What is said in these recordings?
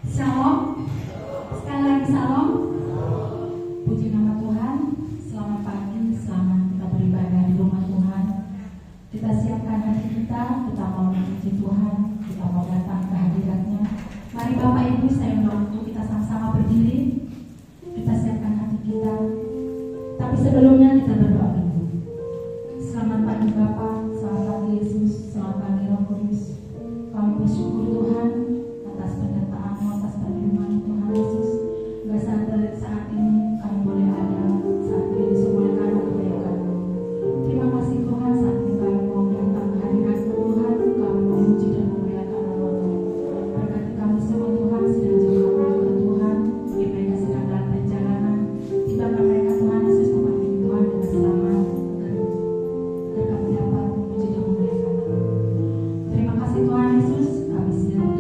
Shalom. Sekali lagi shalom. Puji nama Tuhan. Selamat pagi, selamat kita beribadah di rumah Tuhan. Kita siapkan hati kita mau memuji Tuhan, kita mau datang ke hadirat-Nya. Mari Bapak Ibu, saya undang untuk kita sama-sama berdiri. Kita siapkan hati kita. Tapi sebelumnya kita berdoa dulu. Selamat pagi Bapak, selamat pagi Yesus, selamat pagi Roh Kudus. Kami bersyukur Tuhan atas penyertaan-Mu, atas perlindungan Tuhan Yesus. Saat ini kami boleh ada, saat ini semua karena kebaikan-Mu. Terima kasih Tuhan, saat ini kami mau datang ke hadirat-Mu Tuhan, kami memuji dan memuliakan nama-Mu. Berkati kami semua Tuhan, sedang jauh juga Tuhan, bagi mereka sedang dalam perjalanan, tibakan mereka Tuhan Yesus tempat ini Tuhan dengan selamat, agar kami dapat memuji dan memuliakan nama-Mu. Terima kasih Tuhan Yesus, kami siap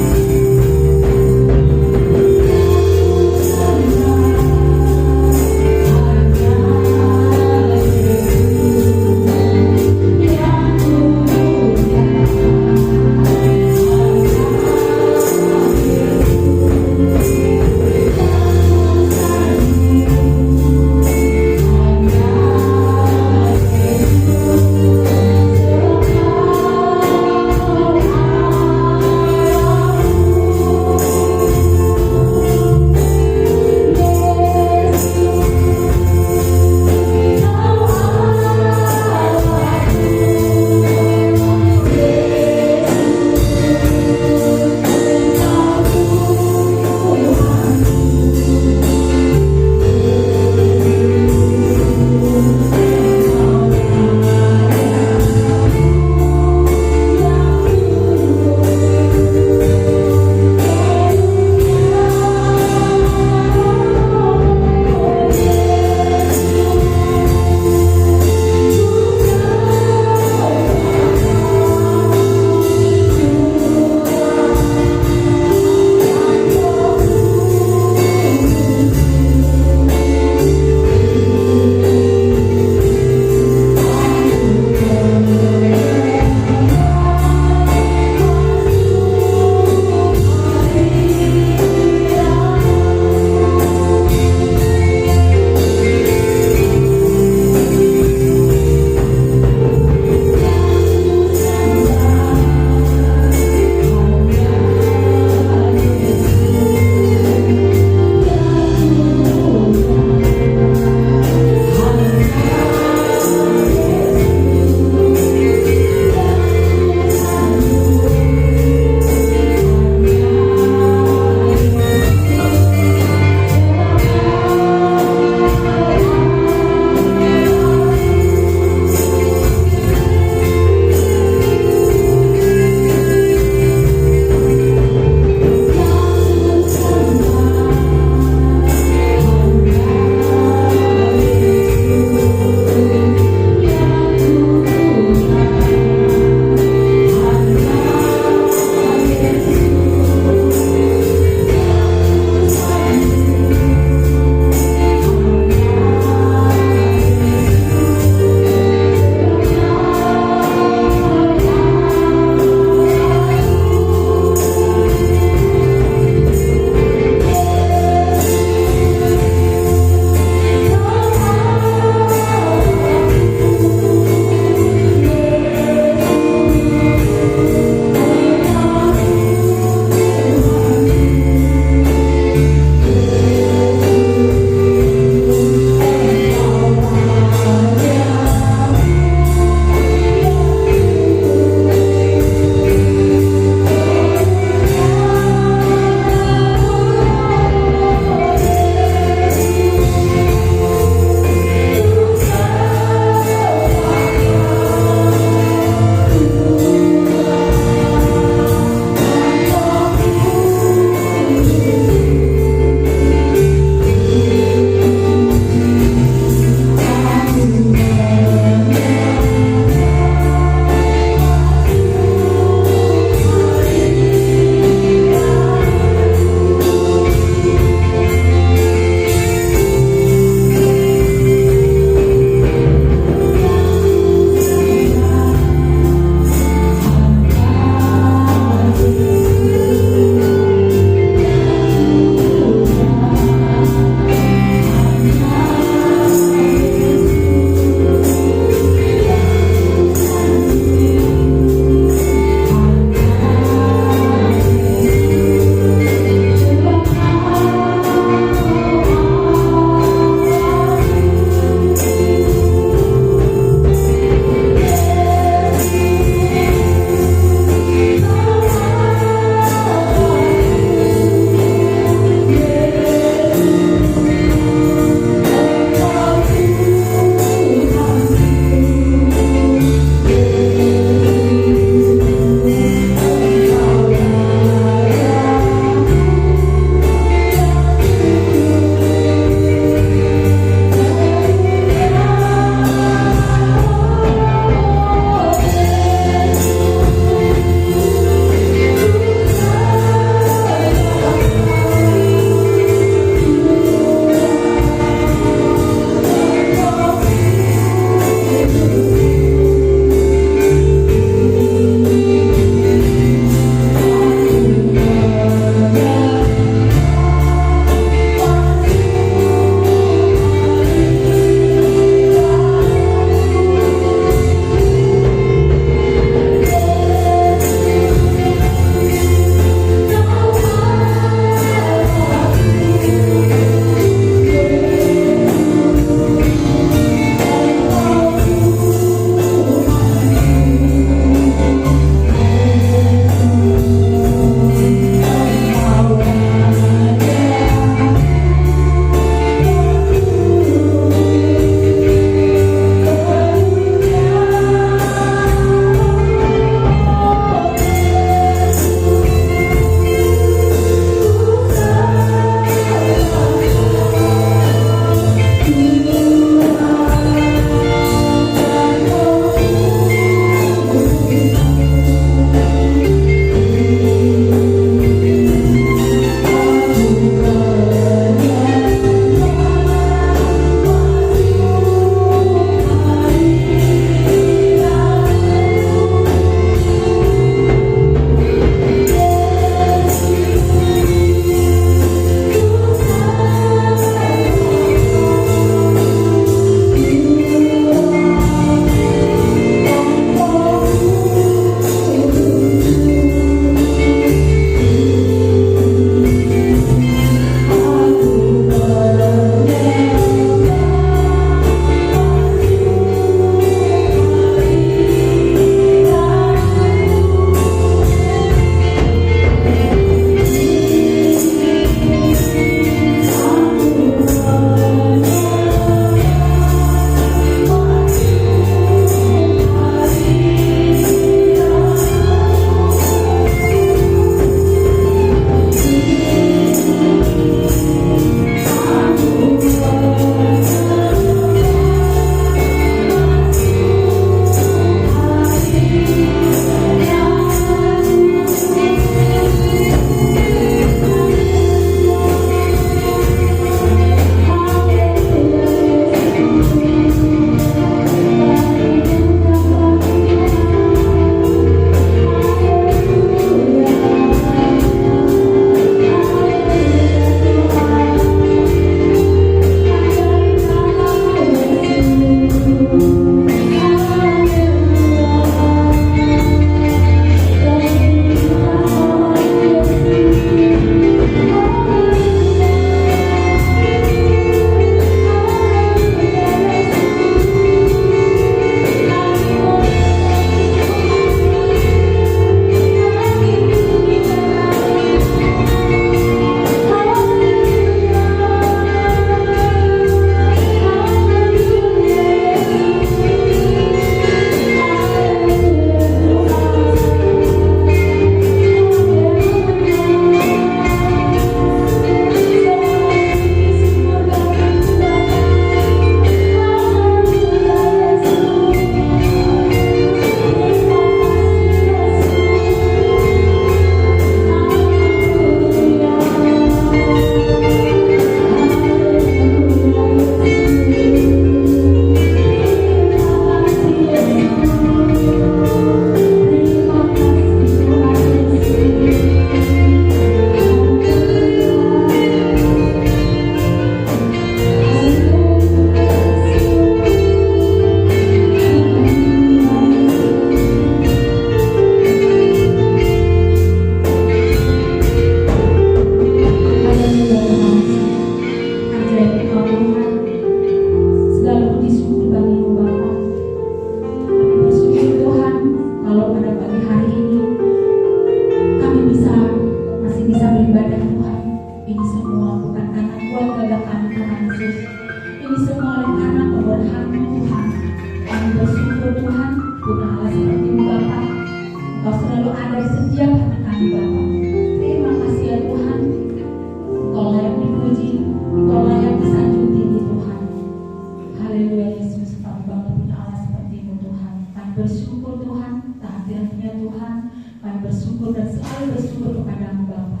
selalu bersyukur kepadamu Bapa.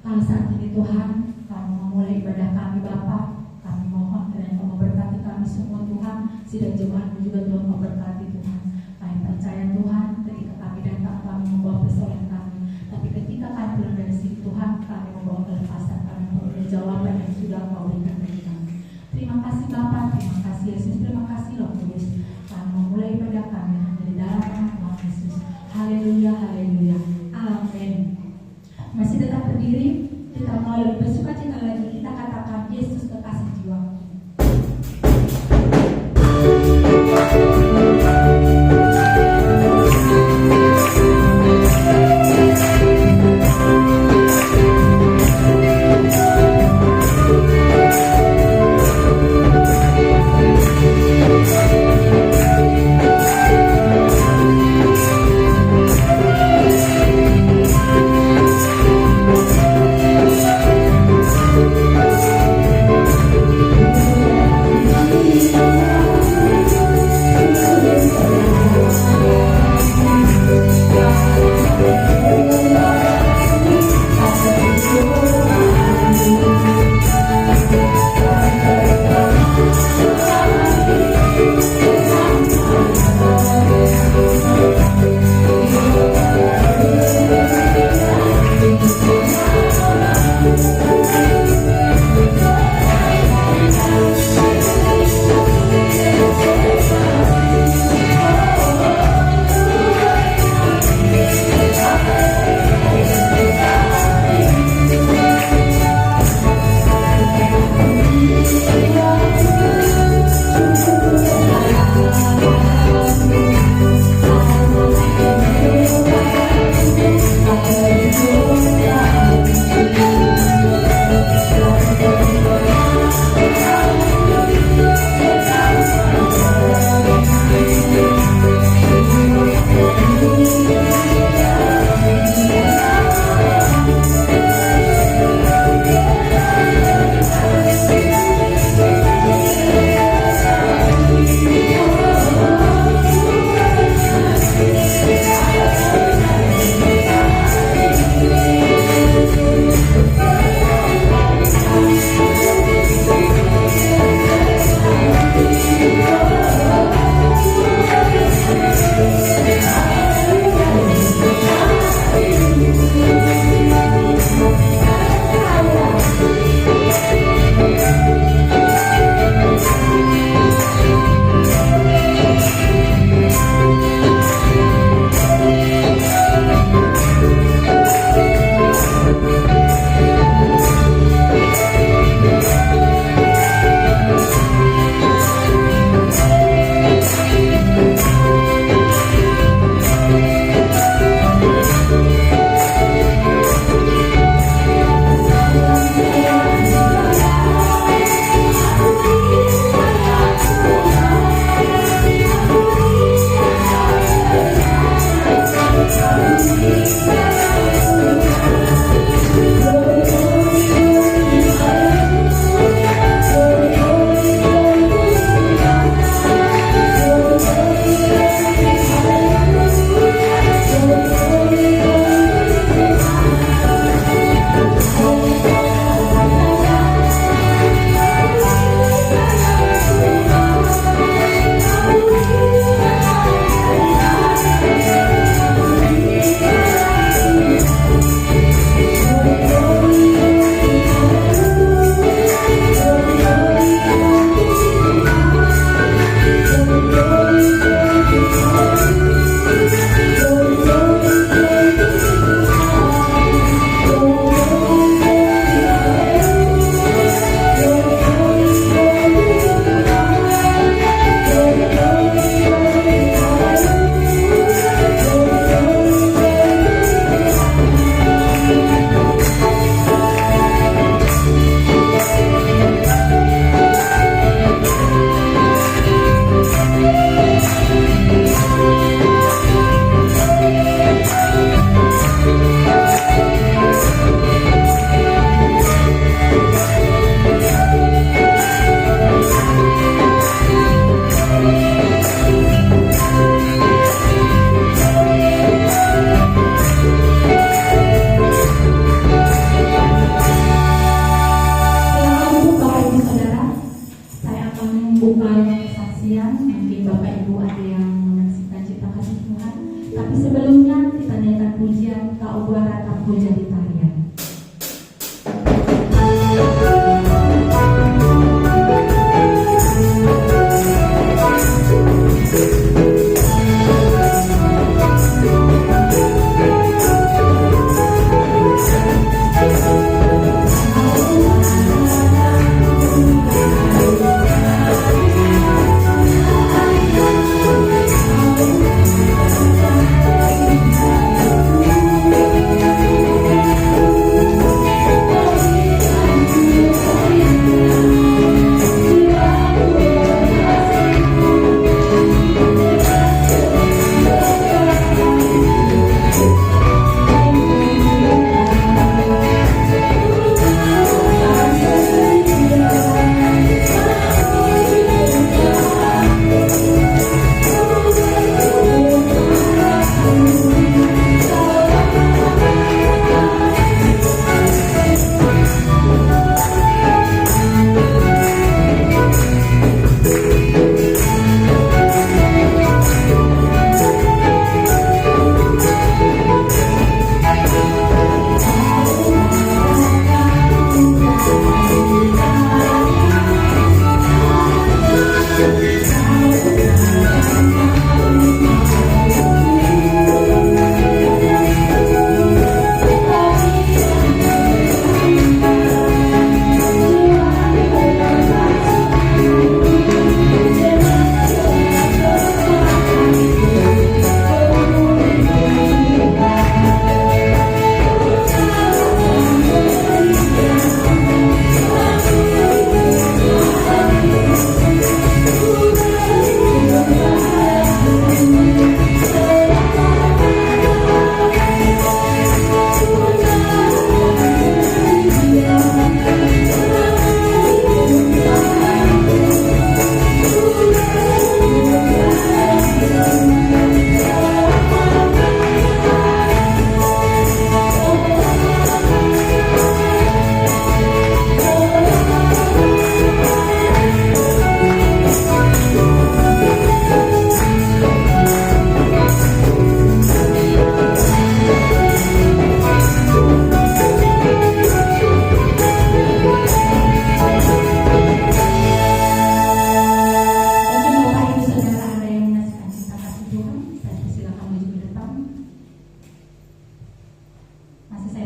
Kalau saat ini Tuhan, kami memulai ibadah kami Bapa, kami mohon kiranya Kau memberkati kami semua Tuhan, sidang jemaat juga Tuhan memberkati Tuhan. Kami percaya Tuhan, ketika kami datang kami membawa persoalan kami, tapi ketika kami pulang dari sini Tuhan, kami membawa kelepasan, kami membawa jawaban yang sudah Kau berikan bagi kami. Terima kasih Bapa, terima kasih Yesus, terima kasih Roh Kudus. Kami memulai ibadah kami dari dalam nama Tuhan Yesus. Haleluya, haleluya, amin. Masih tetap berdiri, kita mau lebih bersuka cita lagi, kita katakan Yesus kekasih jiwaku.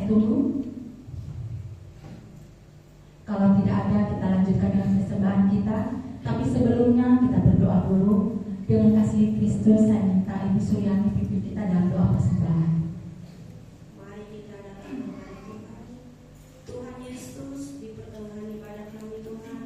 saya tunggu? Kalau tidak ada, kita lanjutkan dengan persembahan kita. Tapi sebelumnya kita berdoa dulu. Dengan kasih Kristus, saya minta Ibu Suryani pimpin kita dalam doa persembahan. Mari kita datang kepada Tuhan. Tuhan Yesus, di pertengahan ibadah kami Tuhan,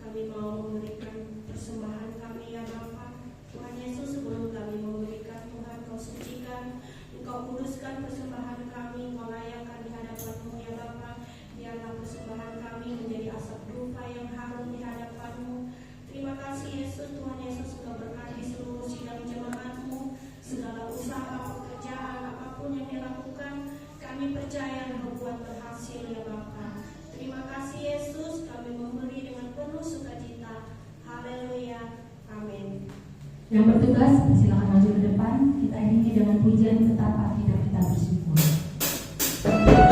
kami mau memberikan persembahan kami ya Bapa. Tuhan Yesus, sebelum kami memberikan, Tuhan Kau sucikan, Engkau kuduskan persembahan kami, Kau layakkan di hadapan-Mu ya Bapa. Biarlah persembahan kami menjadi asap dupa yang harum di hadapan-Mu. Terima kasih Yesus, Tuhan Yesus sudah berkati seluruh sidang jemaat-Mu. Segala usaha, pekerjaan, apapun yang dilakukan, kami percaya Engkau buat berhasil ya Bapa. Terima kasih Yesus, kami memberi dengan penuh sukacita. Haleluya, amin. Yang bertugas, silakan maju ke depan. Kita iringi dengan pujian betapa tidak kita bersyukur. Terima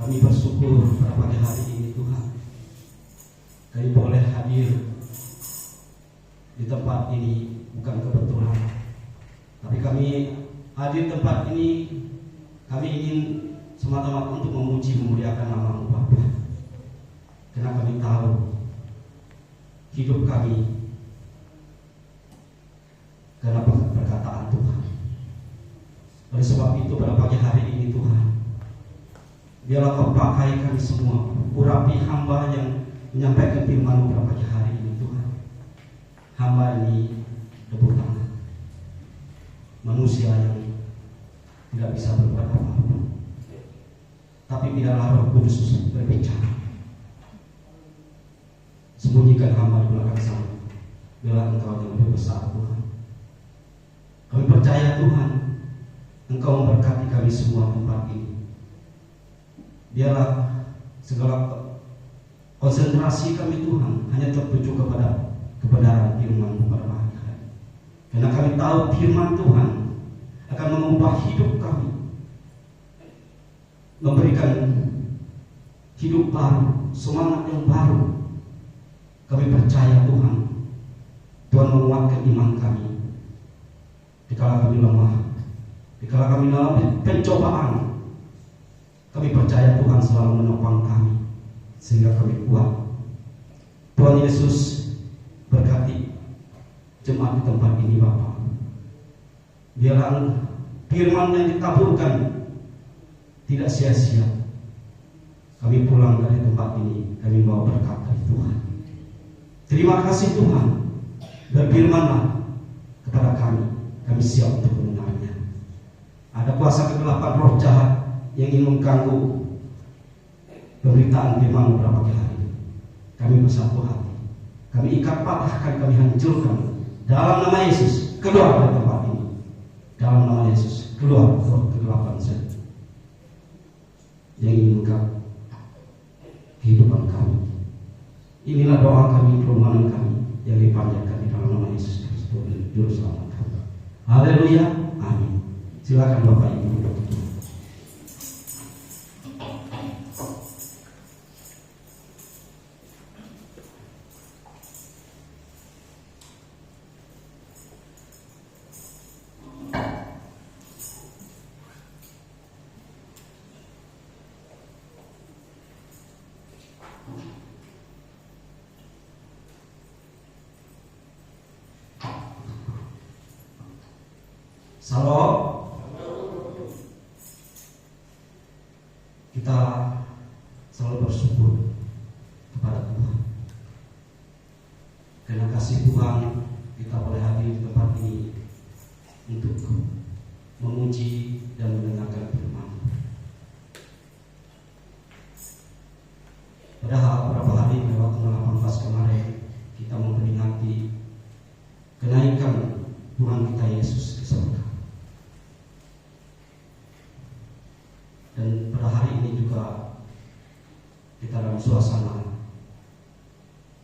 Kami bersyukur pada pagi hari ini Tuhan, kami boleh hadir di tempat ini bukan kebetulan, tapi kami hadir di tempat ini, kami ingin semata-mata untuk memuji memuliakan nama-Mu Bapa. Karena kami tahu hidup kami karena perkataan Tuhan. Oleh sebab itu pada pagi hari ini Tuhan, biarlah Kau pakai kami semua, urapi hamba yang menyampaikan firman-Mu pada pagi hari ini Tuhan. Hamba ini debu tangan, manusia yang tidak bisa berbuat apa-apa, tapi biarlah Roh Kudus berbicara. Sembunyikan hamba di belakang sana, biarlah Engkau yang lebih besar Tuhan. Kami percaya Tuhan, Engkau memberkati kami semua tempat ini. Biarlah segala konsentrasi kami Tuhan hanya tertuju kepada kebenaran firman-Mu pada pagi hari. Karena kami tahu firman Tuhan akan mengubah hidup kami, memberikan hidup baru, semangat yang baru. Kami percaya Tuhan, Tuhan menguatkan iman kami dikala kami lemah, dikala kami dalam pencobaan. Kami percaya Tuhan selalu menopang kami sehingga kami kuat. Tuhan Yesus berkati jemaat di tempat ini Bapa. Biarlah firman yang ditaburkan tidak sia-sia. Kami pulang dari tempat ini, kami bawa berkat dari Tuhan. Terima kasih Tuhan, berfirman-Lah kepada kami, kami siap untuk mendengarnya. Ada kuasa kegelapan roh jahat yang ingin mengganggu pemberitaan firman-Mu pada pagi hari ini. Kami bersatu hati, kami ikat patahkan, kami hancurkan dalam nama Yesus. Keluar dari tempat ini, dalam nama Yesus. Keluar roh kegelapan yang ingin mengganggu kehidupan kami. Inilah doa kami, permohonan kami yang dipanjatkan di dalam nama Yesus Kristus, Juru Selamat kami. Haleluya, amin. Silakan Bapak Ibu duduk. Salam. Kita selalu bersyukur kepada Tuhan. Karena kasih Tuhan kita boleh hadir di tempat ini untuk memuji dan mendengarkan firman. Padahal beberapa hari lewat 18 kemarin kita memperingati kenaikan Tuhan kita Yesus ke surga. Dan pada hari ini juga kita dalam suasana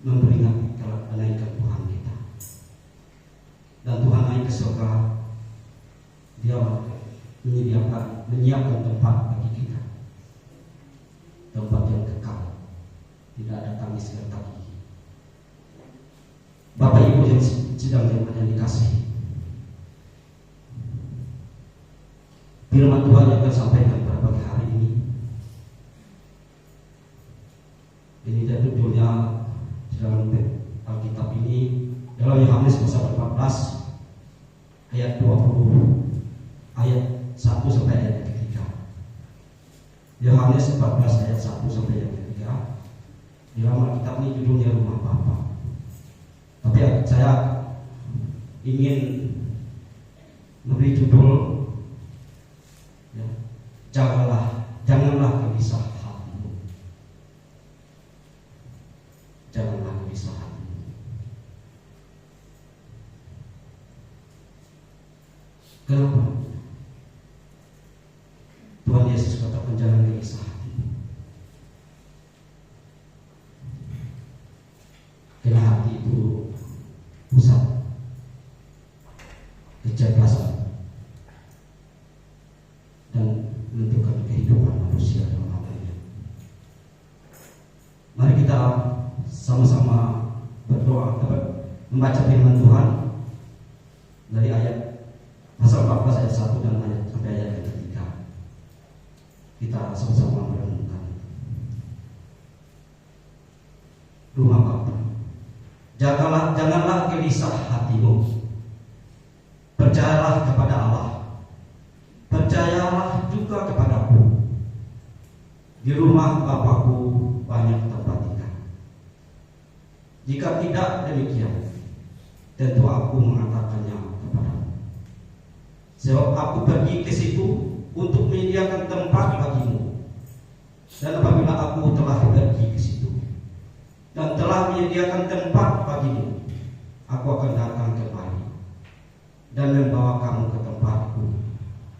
memperingati kenaikan Tuhan kita. Dan Tuhan naik ke surga, Dia menyiapkan tempat bagi kita, tempat yang kekal, tidak ada tangis gertak. Bapak Ibu yang sedang dikasihi, firman Tuhan yang akan sampaikan pada pagi hari ini. Ini judulnya dalam Alkitab ini dalam Yohanes pasal 14 ayat 20, ayat 1 sampai ayat 3. Yohanes 14 ayat 1 sampai ayat 3. Di dalam Alkitab ini judulnya Rumah Bapa. Tapi saya ingin memberi judul, janganlah gelisah hatimu. Janganlah gelisah hatimu. Kenapa? Tuhan Yesus katakan jangan gelisah hatimu. Karena hati itu pusat kecerdasan membaca firman Tuhan dari ayat pasal 14 ayat 1 dan ayat sampai ayat yang ketiga. Kita sama-sama merenungkan. Rumah Bapa, janganlah gelisah hatimu. Percayalah kepada Allah. Percayalah juga kepadaku. Di rumah Bapakku banyak tempat tinggal. Jika tidak demikian, tentu aku mengatakannya kepadamu. Sebab aku pergi ke situ untuk menyediakan tempat bagimu. Dan apabila aku telah pergi ke situ dan telah menyediakan tempat bagimu, aku akan datang kembali dan membawa kamu ke tempatku,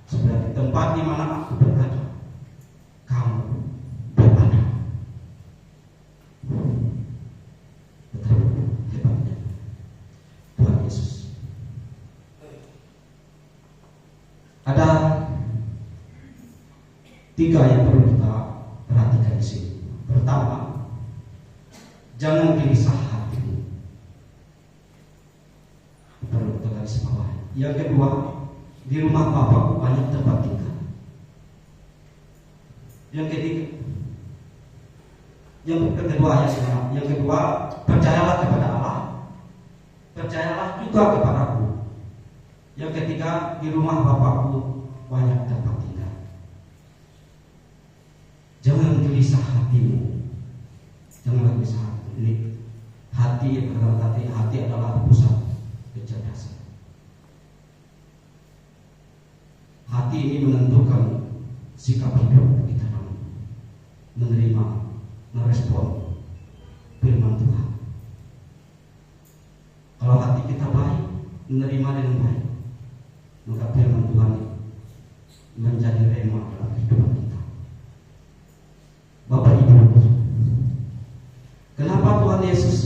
supaya di tempat di mana aku berada, kamu berada. Betapa hebatnya Tuhan Yesus. Ada 3 yang perlu kita perhatikan di sini. Pertama, jangan gelisah hatimu. Perlu kita garis bawahi. Yang kedua, di rumah Bapakku banyak tempat tinggal. Yang kedua, percayalah kepada Allah. Percayalah juga kepadaku. Yang ketiga, di rumah Bapakku banyak tempat tinggal. Jangan gelisah hatimu. Jangan gelisah hatimu. Hati adalah pusat kecerdasan. Hati ini menentukan sikap hidup kita dalam menerima, merespon firman Tuhan. Kalau hati kita baik, menerima dengan baik, maka firman Tuhan menjadi rema dalam kehidupan kita. Bapak Ibu, kenapa Tuhan Yesus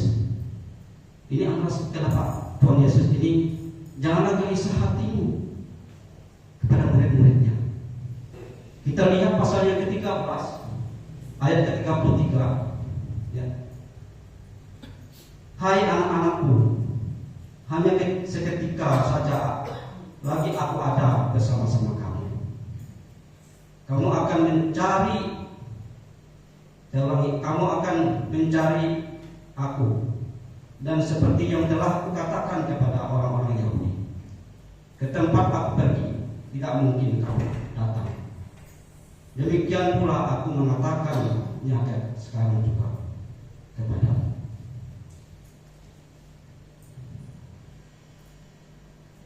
kenapa Tuhan Yesus ini janganlah gelisah hatimu kepada murid-muridnya. Kita lihat pasal yang ke-13 ayat ke-33, ya. Hai anak-anakku, hanya seketika saja lagi aku ada bersama-sama kamu. Kamu akan mencari aku, dan seperti yang telah kukatakan kepada orang-orang Yahudi, ke tempat aku pergi tidak mungkin kamu datang. Demikian pula aku mengatakannya sekarang juga kepadamu.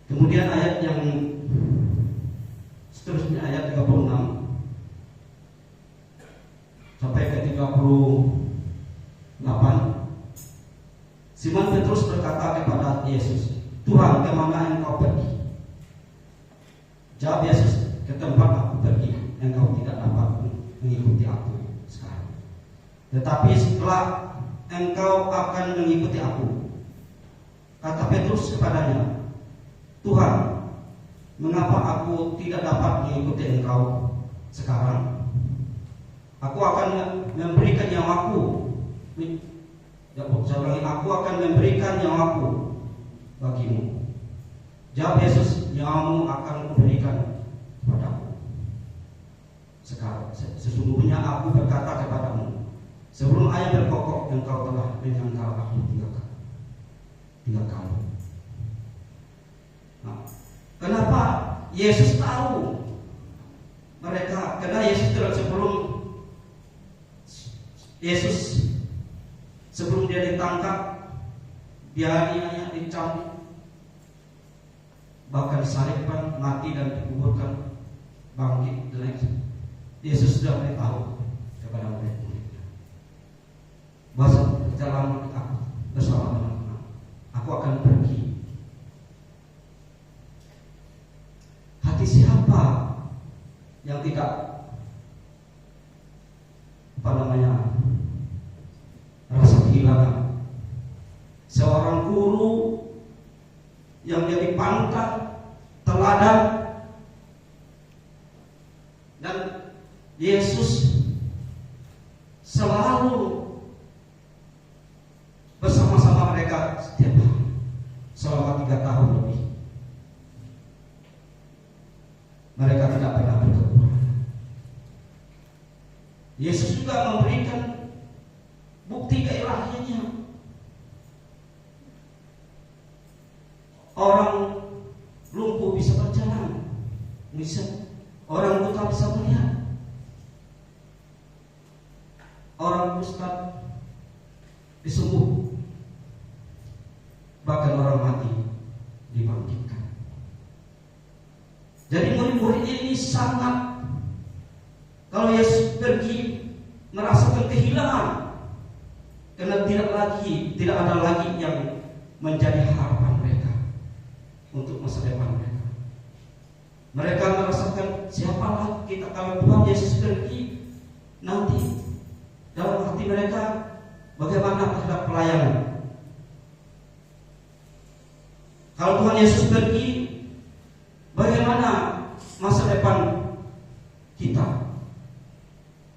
Kemudian ayat yang seterusnya, ayat 36 sampai ke 38. Simon Petrus berkata kepada Yesus, Tuhan, kemana engkau pergi? Jawab Yesus, ke tempat aku pergi, engkau tidak dapat mengikuti aku sekarang. Tetapi setelah engkau akan mengikuti aku. Kata Petrus kepadanya, Tuhan, mengapa aku tidak dapat mengikuti engkau sekarang? Aku akan memberikan nyawaku. Aku akan memberikan nyawaku bagimu. Jawab Yesus, nyawamu akan kuberikan kepadaku sekarang. Sesungguhnya aku berkata kepadamu, sebelum ayam berkokok engkau telah menyangkal aku 3 kali. Nah, kenapa Yesus tahu mereka? Karena sebelum dia ditangkap, dia dicambuk, bahkan disalibkan, mati dan dikuburkan, bangkit dan lain. Yesus sudah beritahu kepada murid-muridnya, bahwa dalam aku bersama teman-teman, aku akan pergi. Hati siapa yang tidak rasa kehilangan? Seorang guru yang jadi panutan, teladan, dan Yesus selalu bersama-sama mereka setiap hari. mereka tidak pernah berkekurangan. Yesus juga memberikan bukti keilahiannya. Orang lumpuh bisa berjalan, orang buta bisa melihat, orang kusta disembuh, bahkan orang mati dibangkitkan. Jadi murid-murid ini sangat, kalau Yesus pergi merasakan kehilangan, karena tidak ada lagi yang menjadi harapan mereka untuk masa depan mereka. Mereka merasakan siapalah kita kalau Tuhan Yesus pergi nanti. Dalam hati mereka bagaimana terhadap pelayanan. Kalau Tuhan Yesus pergi, bagaimana masa depan kita?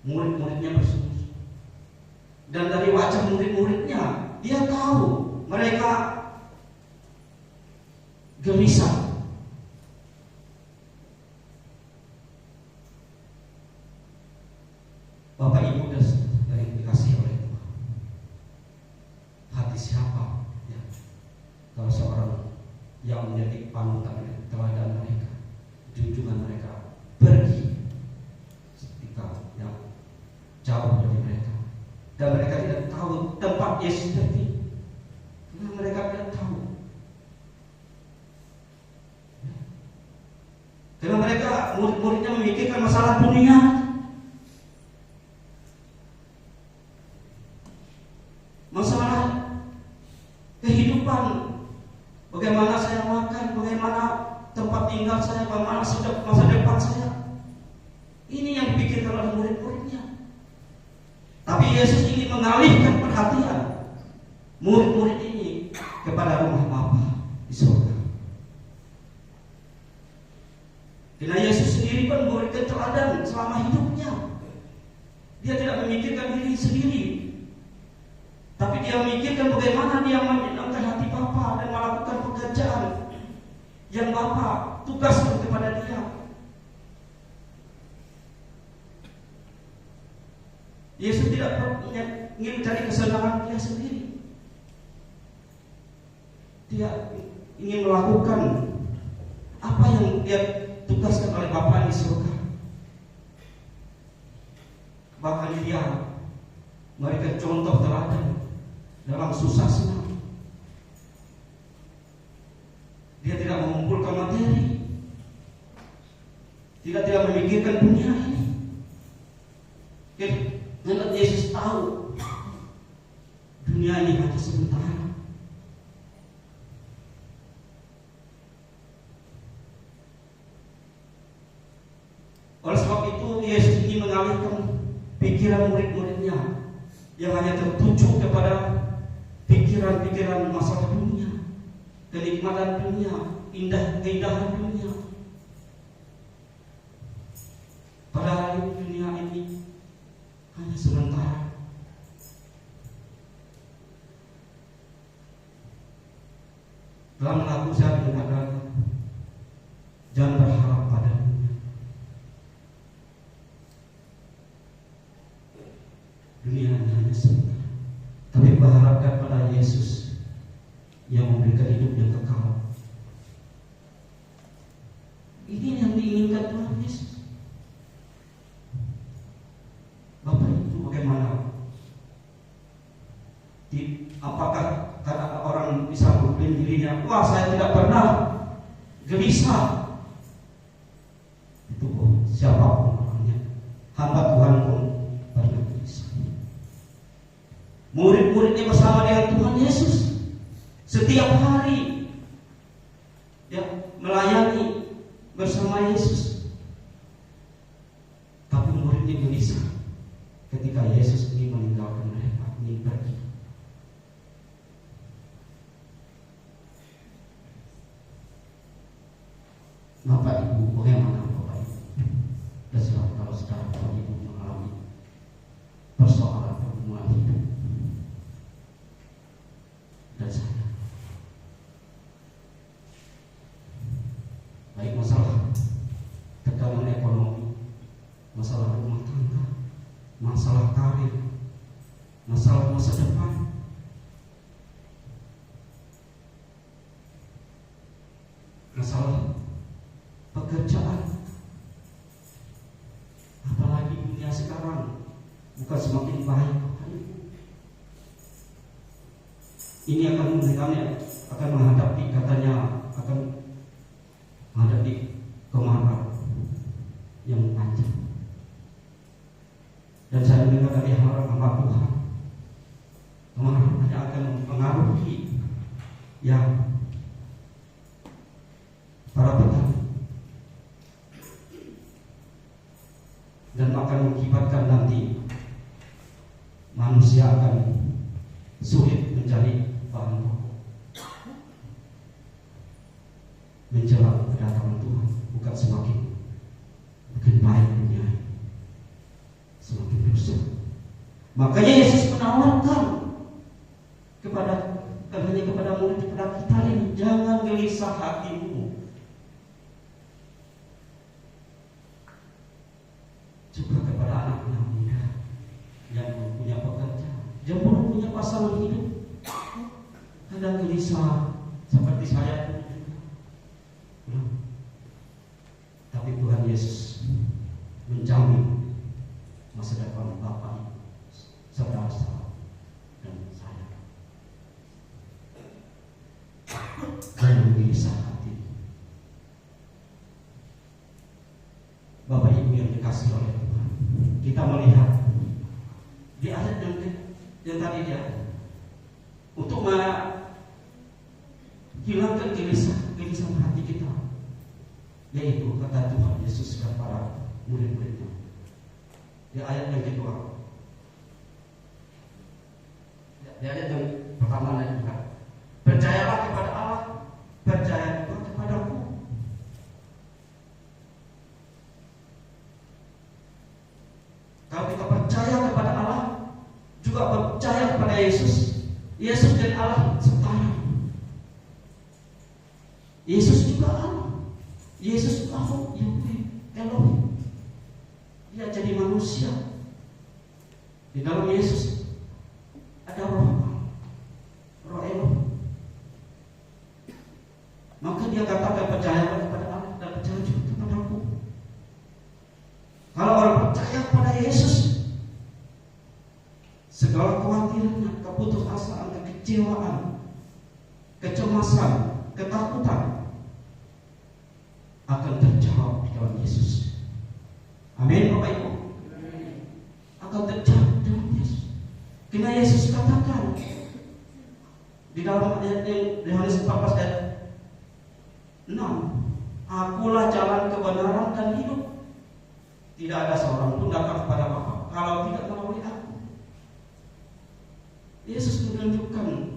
Murid-muridnya bersungut. Dan dari wajah murid-muridnya, dia tahu mereka gelisah. Bapak Ibu dari dikasih oleh Tuhan. Hati siapa ya? Kalau seorang yang menjadi panutan teladan mereka, junjungan mereka pergi ketika yang jauh dari mereka, dan mereka tidak tahu tempat Yesus pergi, karena mereka tidak tahu. Karena mereka murid-muridnya memikirkan masalah dunia, masalah kehidupan, bagaimana saya makan, bagaimana tempat tinggal saya, bagaimana masa depan saya. Ini yang dipikirkan oleh murid-muridnya. Tapi Yesus ingin mengalihkan perhatian murid-murid ini kepada rumah Bapa di surga. Karena Yesus sendiri pun memberikan teladan selama hidupnya. Dia tidak memikirkan diri sendiri, tapi dia memikirkan bagaimana dia menyenangkan hati Bapa dan melakukan pekerjaan yang Bapa tugaskan kepada dia. Yesus tidak ingin mencari kesenangan dia sendiri. Dia ingin melakukan apa yang dia tugaskan oleh Bapa di surga. Bahkan dia memberikan contoh teladan dalam susah senang. Dia tidak mengumpulkan materi, tidak memikirkan dunia ini. Karena Yesus tahu dunia ini hanya sementara. Oleh sebab itu Yesus ingin mengalihkan pikiran murid-muridnya yang hanya tertuju kepada pikiran-pikiran masalah dunia, kenikmatan dunia, keindahan dunia. Padahal dunia ini hanya sementara. Dalam lagu saya mendengar, jangan berharap pada dunia. Dunia hanya sementara, tapi berharapkan pada Yesus yang memberikan hidup yang kekal. Ini yang diinginkan Tuhan Yesus. Bapak Ibu, bagaimana? Apakah karena orang bisa mengklaim dirinya, wah saya tidak pernah gelisah? Itu siapapun orangnya, hamba Tuhan pun pernah gelisah. Murid-muridnya bersama dengan Tuhan Yesus setiap hari, ya, melayani bersama Yesus. Tapi muridnya gelisah ketika Yesus ingin meninggalkan mereka, ingin pergi. Bapak Ibu, bagaimana Bapak Ibu? Terserah kalau sekarang Bapak Ibu mengalami persoalan pergumulan hidup, dan saya, baik masalah tekanan masalah rumah tangga, masalah karir, masalah masa depan. Masalah pekerjaan. Apalagi dunia sekarang bukan semakin baik. Ini akan menghadapi, katanya akan menghadapi kemarau yang panjang. Dan saya dengar dari hamba Tuhan, kemarau hanya akan mempengaruhi yang para petani dan akan mengakibatkan nanti manusia akan sulit mencari bahan pokok menjelang kedatangan Tuhan. Bukan semakin baik dunia, semakin rusak. Makanya Yesus menawarkan kepada murid, kepada kita ini, jangan gelisah hatimu. Juga kepada anak-anak muda yang belum punya pekerjaan, yang belum punya pasangan hidup, kadang gelisah seperti saya pun juga. Tapi Tuhan Yesus menjamin masa depan Bapak, saudara-saudara dan saya. Jangan gelisah hati. Bapak Ibu yang dikasihi oleh Tuhan, kita melihat di ayat yang tadi dia, untuk menghilangkan gelisah hati kita, yaitu kata Tuhan Yesus kepada murid-muridnya di ayat yang kedua, di ayat yang pertama lagi, percayalah kepada Allah, percaya juga kepadaku. Kalau kita percaya kepada Allah, juga percaya kepada Yesus, Yesus dan Allah setara. Yesus juga Allah, Yesus juga Elohim. Dia jadi manusia. Di dalam Yesus ada roh Elohim. Maka dia katakan percayalah kepada Allah dan percaya juga kepadaku. Kalau orang percaya kepada Yesus, segala kekhawatirannya, keputusasaan, kekecewaan, kecemasan, ketakutan akan terjawab di dalam Yesus. Amin, Bapak Ibu. Akan terjawab di dalam Yesus. Karena Yesus katakan di dalam ayat yang Yohanes 14 ayat 6, akulah jalan kebenaran dan hidup. Tidak ada seorang pun datang kepada Bapa kalau tidak melalui aku. Yesus menunjukkan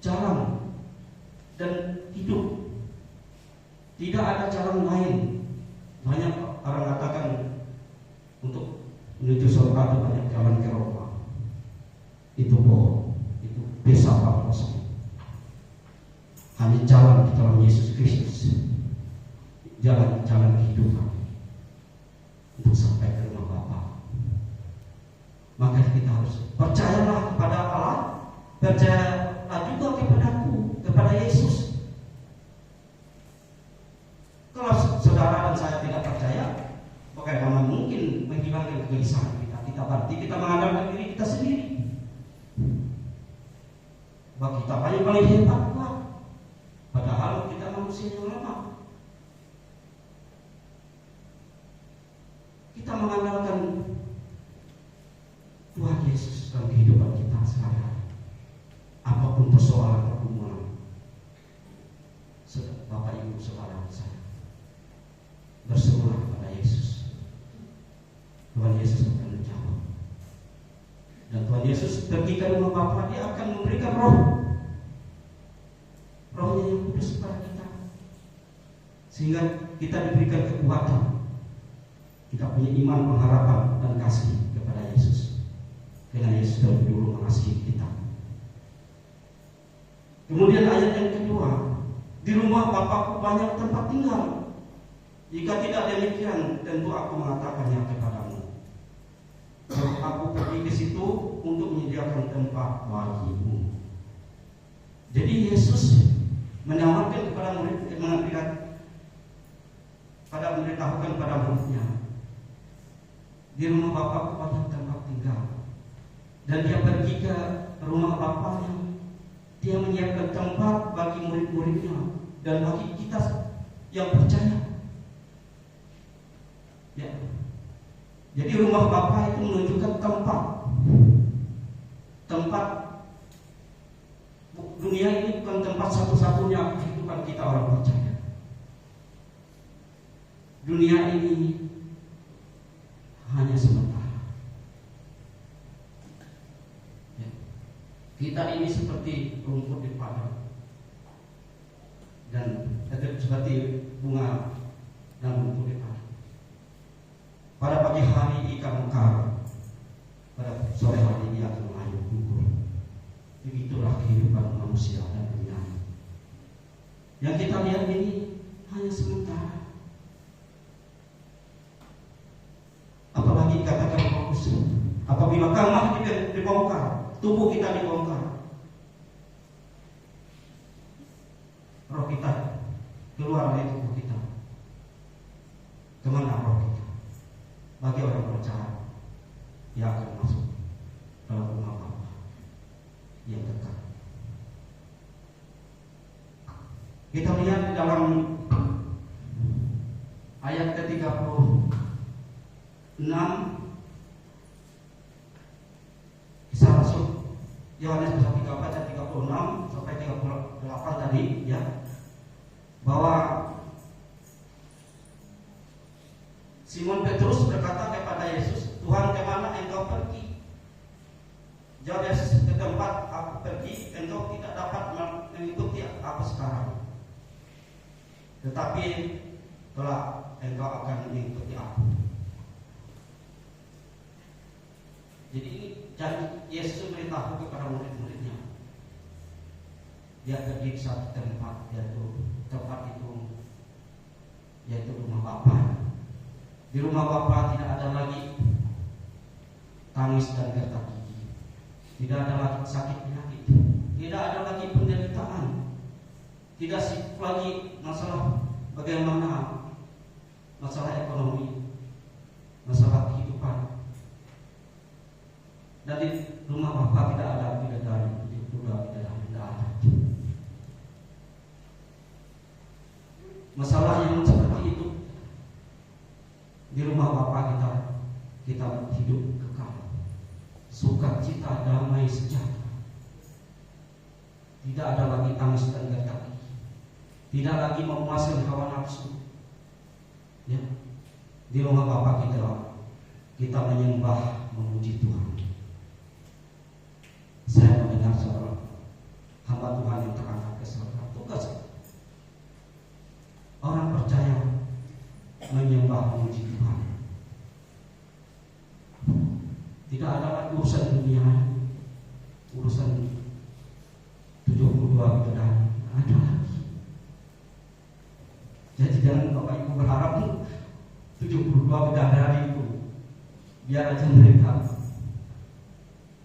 jalan dan hidup. Tidak ada jalan lain. Banyak orang katakan untuk menuju surga itu banyak jalan ke Roma. Itu bohong. Itu filsafat kosong. Hanya jalan di dalam Yesus Kristus. Jalan kehidupan untuk sampai ke rumah Bapa. Maka kita harus percayalah kepada Allah, percayalah juga kepadaku, kepada Yesus. Kalau saudara dan saya tidak percaya, bagaimana mungkin menghilangkan kegelisahan kita? Kita berarti kita mengandalkan diri kita sendiri. Bahwa kita paling hebat, Pak. Padahal kita manusia yang lemah. Kita mengandalkan Tuhan Yesus dalam kehidupan kita sehari-hari. Apapun persoalan pergumulan, Bapak Ibu saudara saya, berserulah kepada Yesus. Tuhan Yesus akan menjawab. Dan Tuhan Yesus pergi ke rumah Bapa, Dia akan memberikan Rohnya yang kudus kepada kita, sehingga kita diberikan kekuatan. Kita punya iman, pengharapan, dan kasih kepada Yesus. Karena Yesus terlebih dulu mengasihi kita. Kemudian ayat yang kedua, di rumah Bapakku banyak tempat tinggal. Jika tidak demikian, tentu aku mengatakannya kepadamu. Aku pergi ke situ untuk menyediakan tempat bagimu. Jadi Yesus menawarkan kepada murid, memberitahukan kepada muridnya, di rumah Bapa banyak tempat tinggal. Dan dia pergi ke rumah Bapaknya. Dia menyiapkan tempat bagi murid-muridnya dan bagi kita yang percaya. Ya. Jadi rumah Bapa itu menunjukkan tempat dunia ini bukan tempat satu-satunya kehidupan kita orang percaya. Dunia ini hanya sementara. Ya. Kita ini seperti rumput di padang dan seperti bunga dan rumput di padang. Pada pagi hari ikan mekar, pada sore hari ia akan melayu gugur. Begitulah kehidupan manusia dan dunia. Yang kita lihat ini hanya sementara. Apalagi katakan bagus, apabila kamar kita dibongkar, tubuh kita dibongkar, roh kita keluar dari tubuh kita. Kemana roh kita? Bagi orang percaya, dia akan masuk dalam rumah Bapa yang dekat. Kita lihat dalam ayat ke-36, kisah Rasul Yohanes 13 ayat 36 sampai 38 tadi, ya, bahwa Simon Petrus berkata kepada Yesus, Tuhan, kemana engkau pergi? Jawab Yesus, ke tempat aku pergi, engkau tidak dapat mengikuti aku sekarang. Tetapi kelak engkau akan mengikuti aku. Jadi Yesus memberitahu kepada murid-muridnya. Dia pergi ke satu tempat, yaitu rumah Bapa. Di rumah Bapa tidak ada lagi tangis dan gertak gigi, tidak ada lagi sakit penyakit, tidak ada lagi penderitaan, tidak lagi masalah bagaimana, masalah ekonomi, masalah kehidupan. Dan di rumah Bapa tidak ada bidadari, tidak ada. Masalah yang seperti itu di rumah Bapa kita hidup kekal, sukacita, damai, sejahtera. Tidak ada lagi tangis dan gertak gigi, tidak lagi memuaskan hawa nafsu. Ya. Di rumah Bapa kita menyembah, memuji Tuhan. Saya mendengar seorang hamba Tuhan yang terangkat ke surga. Tugas orang percaya menyembah, memuji Tuhan. Tidak ada lagi urusan dunia, urusan 72 bidadari, ada lagi. Jadi jangan Bapak Ibu berharap 72 bidadari itu biar aja mereka.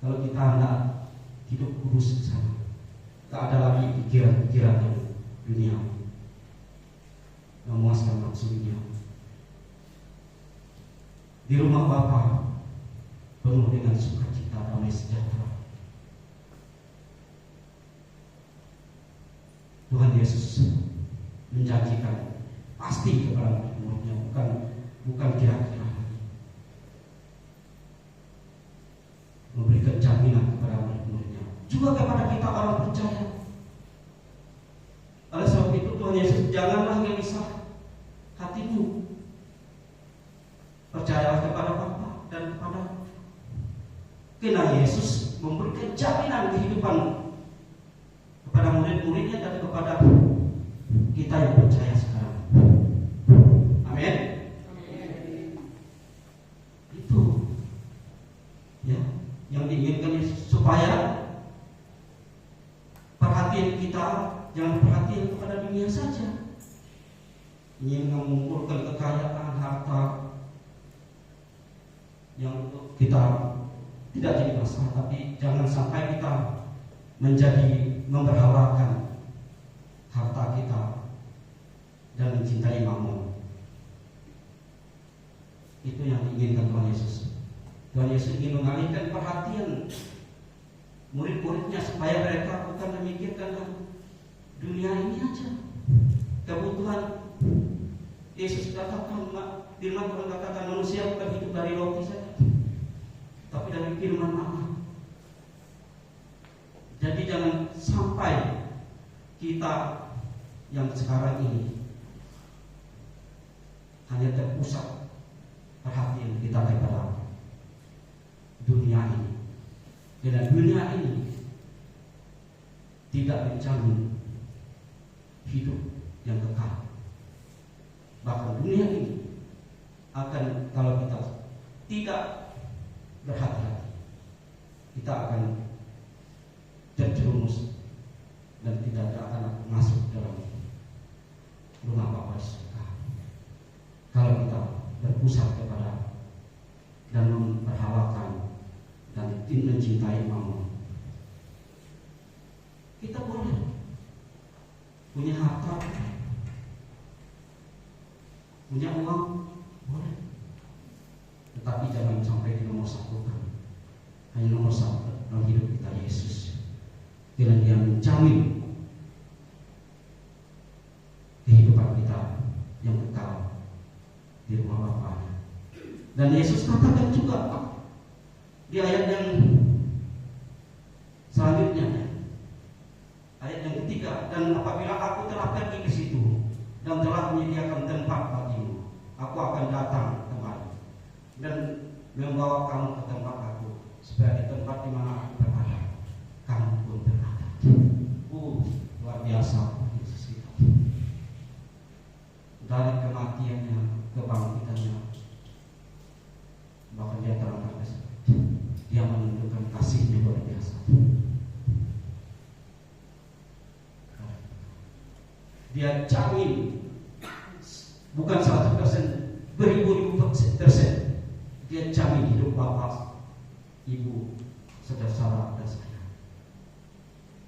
Kalau kita hendak hidup kudus di sana, tak ada lagi pikiran-pikiran yang dunia, memuaskan nafsu dunia. Di rumah Bapa penuh dengan sukacita, damai, sejahtera. Tuhan Yesus menjanjikan pasti kepada murid-muridnya, bukan kira-kira lagi. Memberikan jaminan kepada murid-muridnya, juga kepada kita orang percaya. Oleh sebab itu Tuhan Yesus, janganlah gelisah hatimu. Percayalah kepada Bapa dan kepada karena Yesus memberikan jaminan kehidupan kepada murid-muridnya dan kepada kita yang percaya sekarang. Amin. Itu ya yang diinginkan Yesus, supaya perhatian kita jangan perhatian kepada dunia saja, ingin mengumpulkan kekayaan harta yang kita tidak jadi masalah, tapi jangan sampai kita memberhalakan harta kita dan mencintai mamon. Itu yang diinginkan Tuhan Yesus. Tuhan Yesus ingin mengalihkan perhatian murid-muridnya supaya mereka bukan memikirkan dunia ini aja, kebutuhan. Yesus katakan, firman Tuhan katakan, manusia bukan hidup dari roti saja, tapi dari firman Allah. Jadi jangan sampai kita yang sekarang ini hanya terpusat perhatian kita kepada dunia ini. Dan dunia ini tidak menjamin hidup yang kekal. Bahkan dunia ini akan, kalau kita tidak berhati-hati, kita akan terjerumus dan tidak akan masuk dalam rumah Bapa di surga. Kalau kita berpusat kepada dan memperhalakan dan mencintai mamon, kita boleh punya harta, punya uang, boleh, tetapi jangan sampai di nomor satu kan. Hanya nomor satu dalam hidup kita Yesus, dan Dia menjamin kehidupan kita yang kekal di rumah Bapa. Dan Yesus katakan juga di ayat yang selanjutnya, ayat yang ketiga, dan apabila aku telah pergi ke situ dan telah menyediakan tempat bagimu, aku akan datang kembali dan membawa kamu ke tempat aku, supaya di tempat di mana aku berada, kamu pun berada. Luar biasa Yesus kita. Dari kematiannya, kebangkitannya, bahkan Dia terangkan Dia menunjukkan kasih-Nya luar biasa. Dia jamin bukan 100%, beribu-ribu%. Dia jamin hidup Bapak, Ibu, saudara dan saya.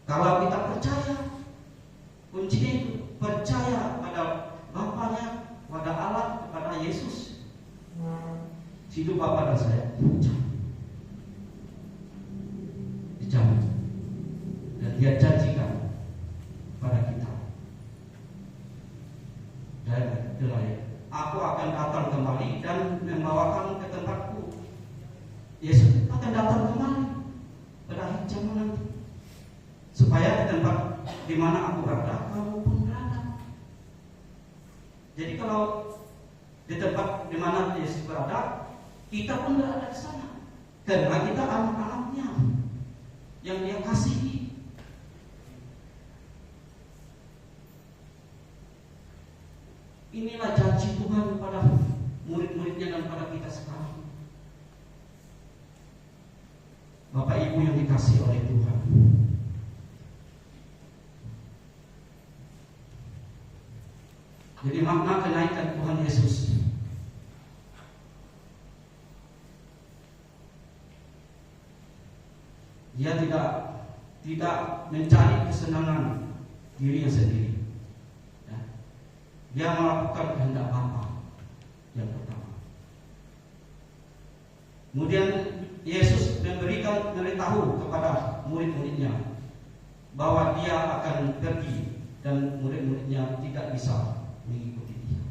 Kalau kita percaya, kuncinya itu percaya pada Bapaknya, pada Allah, pada Yesus. Hidup Bapak dan saya dijamin, dan Dia janjikan pada kita. Dan aku akan datang kembali dan membawa kamu ke tempatku. Yesus akan datang kembali pada akhir zaman nanti, supaya di tempat di mana aku berada, kamu pun berada. Jadi kalau di tempat di mana Yesus berada, kita pun berada di sana, karena kita anak-anaknya yang Dia kasihi. Inilah janji Tuhan kepada murid-muridnya dan pada kita sekarang. Bapak Ibu yang dikasihi oleh Tuhan, jadi makna kenaikan Tuhan Yesus Dia tidak mencari kesenangan dirinya sendiri. Dia melakukan kehendak Bapa yang pertama. Kemudian Yesus memberitahu kepada murid-muridnya bahwa Dia akan pergi dan murid-muridnya tidak bisa mengikuti Dia.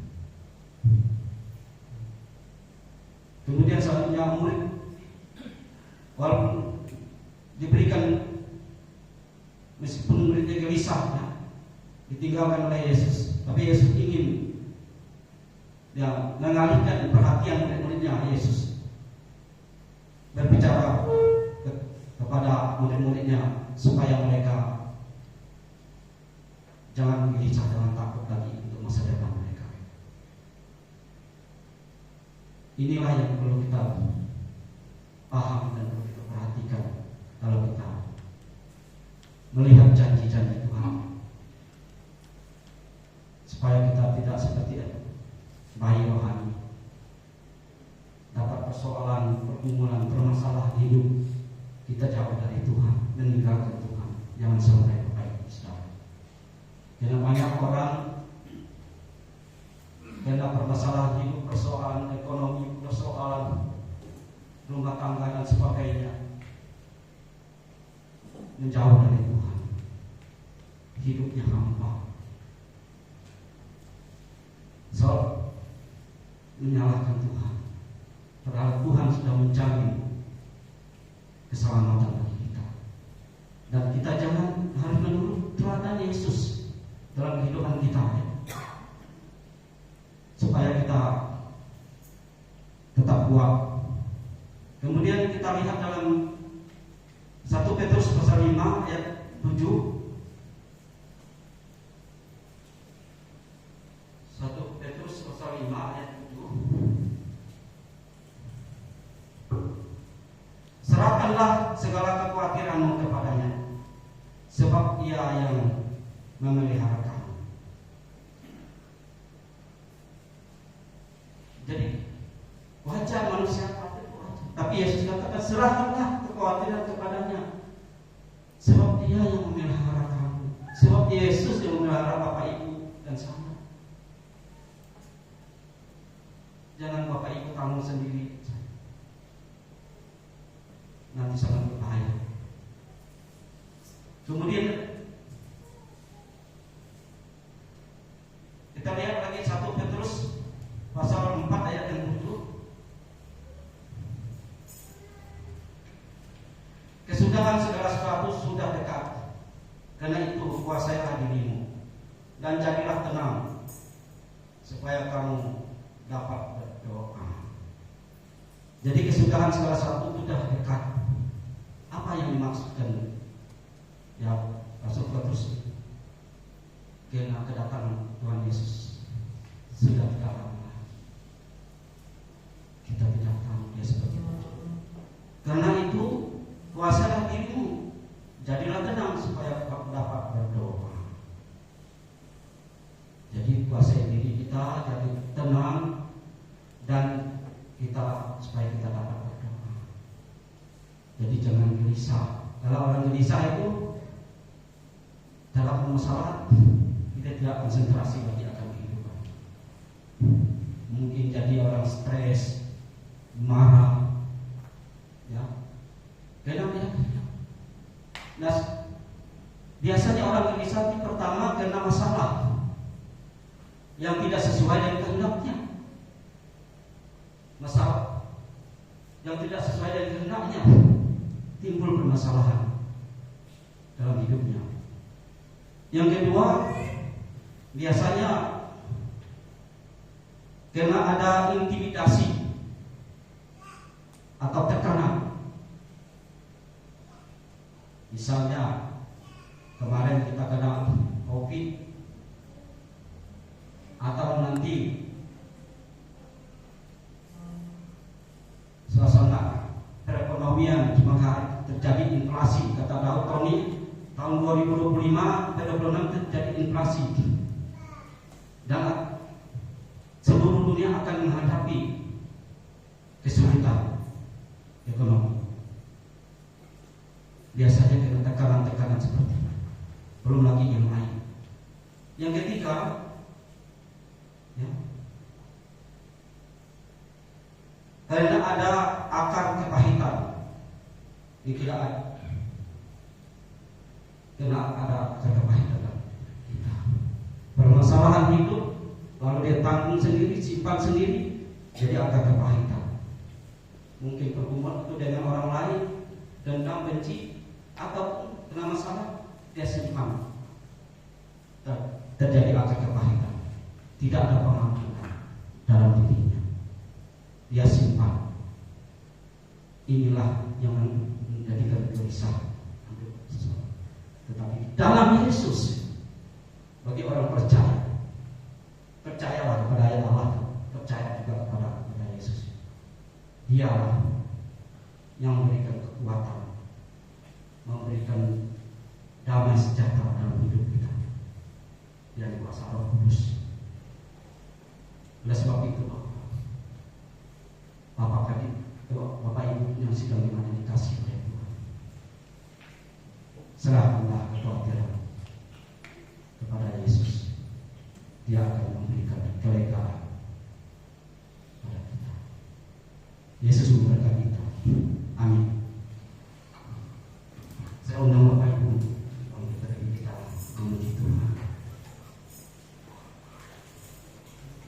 Kemudian selanjutnya murid, walaupun diberikan, meskipun muridnya gelisah, ditinggalkan oleh Yesus, tapi Yesus ingin mengalihkan perhatian murid-muridnya. Yesus berbicara kepada murid-muridnya supaya mereka jangan gelisah, jangan takut lagi untuk masa depan mereka. Inilah yang perlu kita paham dan perlu kita perhatikan kalau kita melihat janji-janji Tuhan, supaya kita tidak seperti persoalan, pergumulan, permasalahan hidup, kita jauh dari Tuhan, meninggalkan Tuhan. Jangan sampai Bapak Ibu Saudara. Karena banyak orang karena permasalahan hidup, persoalan ekonomi, persoalan rumah tangga dan sebagainya, menjauh dari Tuhan. Hidupnya hampa. Menyalahkan Tuhan. Padahal Tuhan sudah menjamin keselamatan bagi kita. Dan kita jangan harus menurut teladan Yesus dalam kehidupan kita, ya. Supaya kita tetap kuat. Kemudian kita lihat dalam 1 Petrus pasal 5 ayat 7. 1 Petrus pasal 5 ayat 7. Serahkanlah segala kekhawatiranmu kepadanya, sebab Ia yang memelihara kamu. Jadi wajar manusia khawatir, tapi Yesus katakan serahkanlah kekhawatiran kepadanya, sebab Dia yang memelihara kamu. Sebab Yesus yang memelihara Bapak Ibu dan saya. Jangan Bapak Ibu tanggung sendiri, nanti sangat berbahaya. Kemudian kita lihat lagi 1 Petrus pasal 4 ayat yang 7. Kesudahan segala sesuatu sudah dekat, karena itu kuasailah dirimu dan jadilah tenang, supaya kamu dapat berdoa. Jadi kesudahan segala sesuatu sudah dekat. Apa yang dimaksudkan? Ya, Rasul Petrus, karena kedatangan Tuhan Yesus sudah tidak lama. Kita tidak tahu dia seperti apa. Karena itu kuasailah dirimu, jadilah tenang supaya dapat berdoa. Jadi kuasai diri kita jadi tenang dan kita supaya kita dapat berdoa. Jadi jangan gelisah. Kalau orang gelisah itu dalam masalah, kita tidak konsentrasi lagi akan kehidupan. Mungkin jadi orang stres, marah, ya. Nah, biasanya orang gelisah itu pertama karena masalah yang tidak sesuai dengan kehendaknya. Masalah yang tidak sesuai dengan kehendaknya, timbul permasalahan dalam hidupnya. Yang kedua, biasanya karena ada intimidasi atau tekanan. Misalnya kemarin kita kena COVID, atau nanti suasana perekonomian semakin terjadi inflasi. Kata Daud Tony, tahun 2025-2026 terjadi inflasi, dan seluruh dunia akan menghadapi kesulitan ekonomi. Biasanya kena tekanan-tekanan seperti itu. Belum lagi yang lain. Yang ketiga, ya, karena ada akar kepahitan. Ini tidak ada. Karena ada akar kepahitan kita. Permasalahan hidup, lalu dia tanggung sendiri, simpan sendiri, jadi akar kepahitan. Mungkin pergumulan itu dengan orang lain, dendam, benci, atau kena masalah dia simpan, terjadi akar kepahitan. Tidak ada pengampunan dalam dirinya, dia simpan. Inilah yang menjadikan gelisah. Tetapi dalam Yesus, bagi orang percaya, percayalah kepada Allah, percaya juga kepada Yesus. Dialah yang memberikan kekuatan, memberikan damai sejahtera dalam hidup kita, dan kuasa Roh Kudus. Oleh sebab itu, Bapak Bapak Ibu yang sedang dimana dikasih oleh Tuhan, serahkanlah kekhawatiran kepada Yesus. Dia akan memberikan kelegaan pada kita. Yesus memberkati kita. Amin. Saya undang Bapak Ibu untuk kita memuji Tuhan.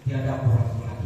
Tiada ragu lagi.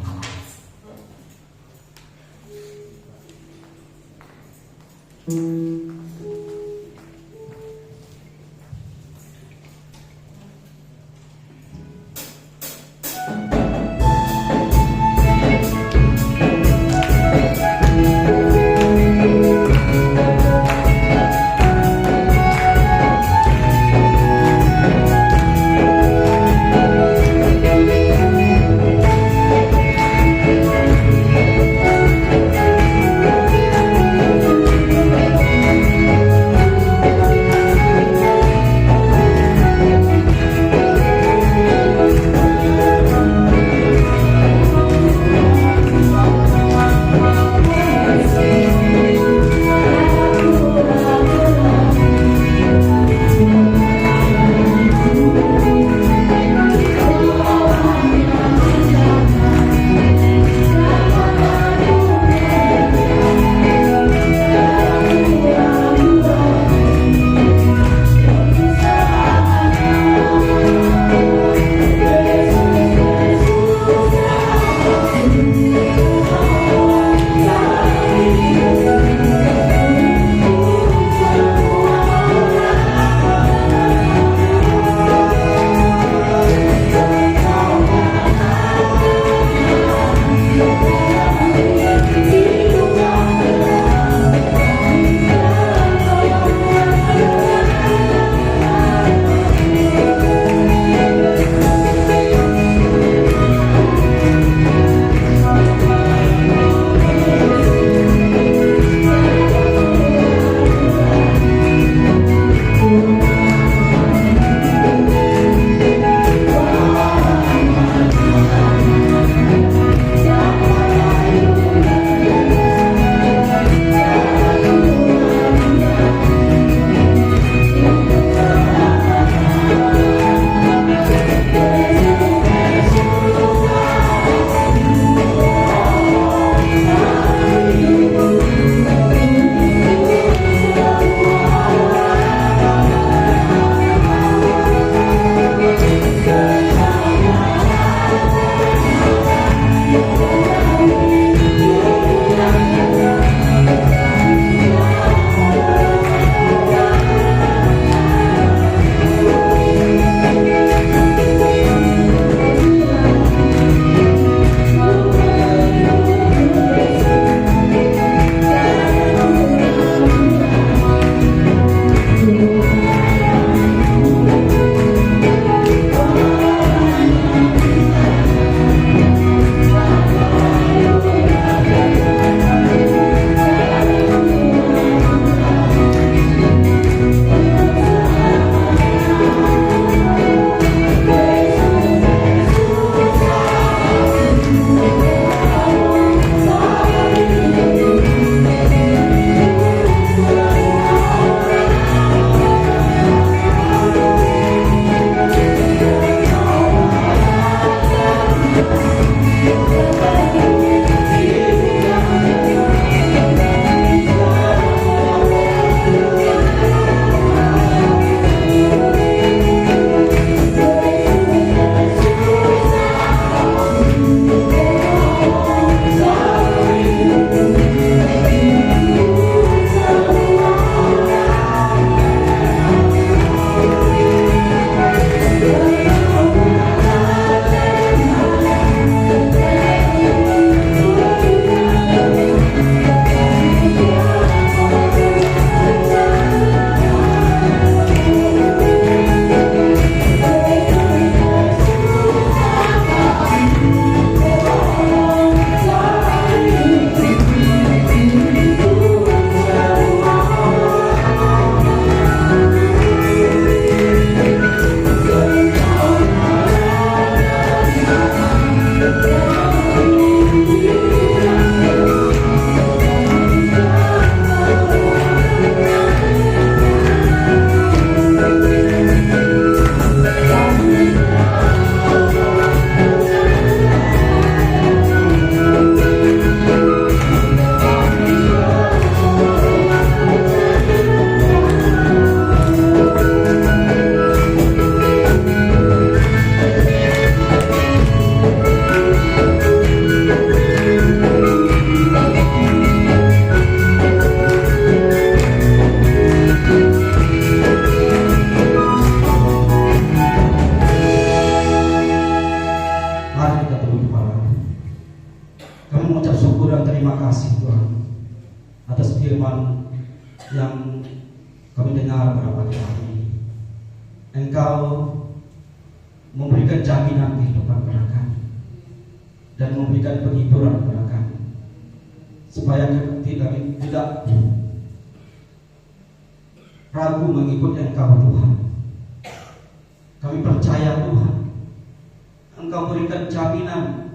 bersyukur dan terima kasih Tuhan atas firman yang kami dengar pada pagi hari ini. Engkau memberikan jaminan kehidupan kepada kami dan memberikan penghiburan kepada kami, supaya kami tidak ragu mengikut Engkau Tuhan. Kami percaya Tuhan, Engkau berikan jaminan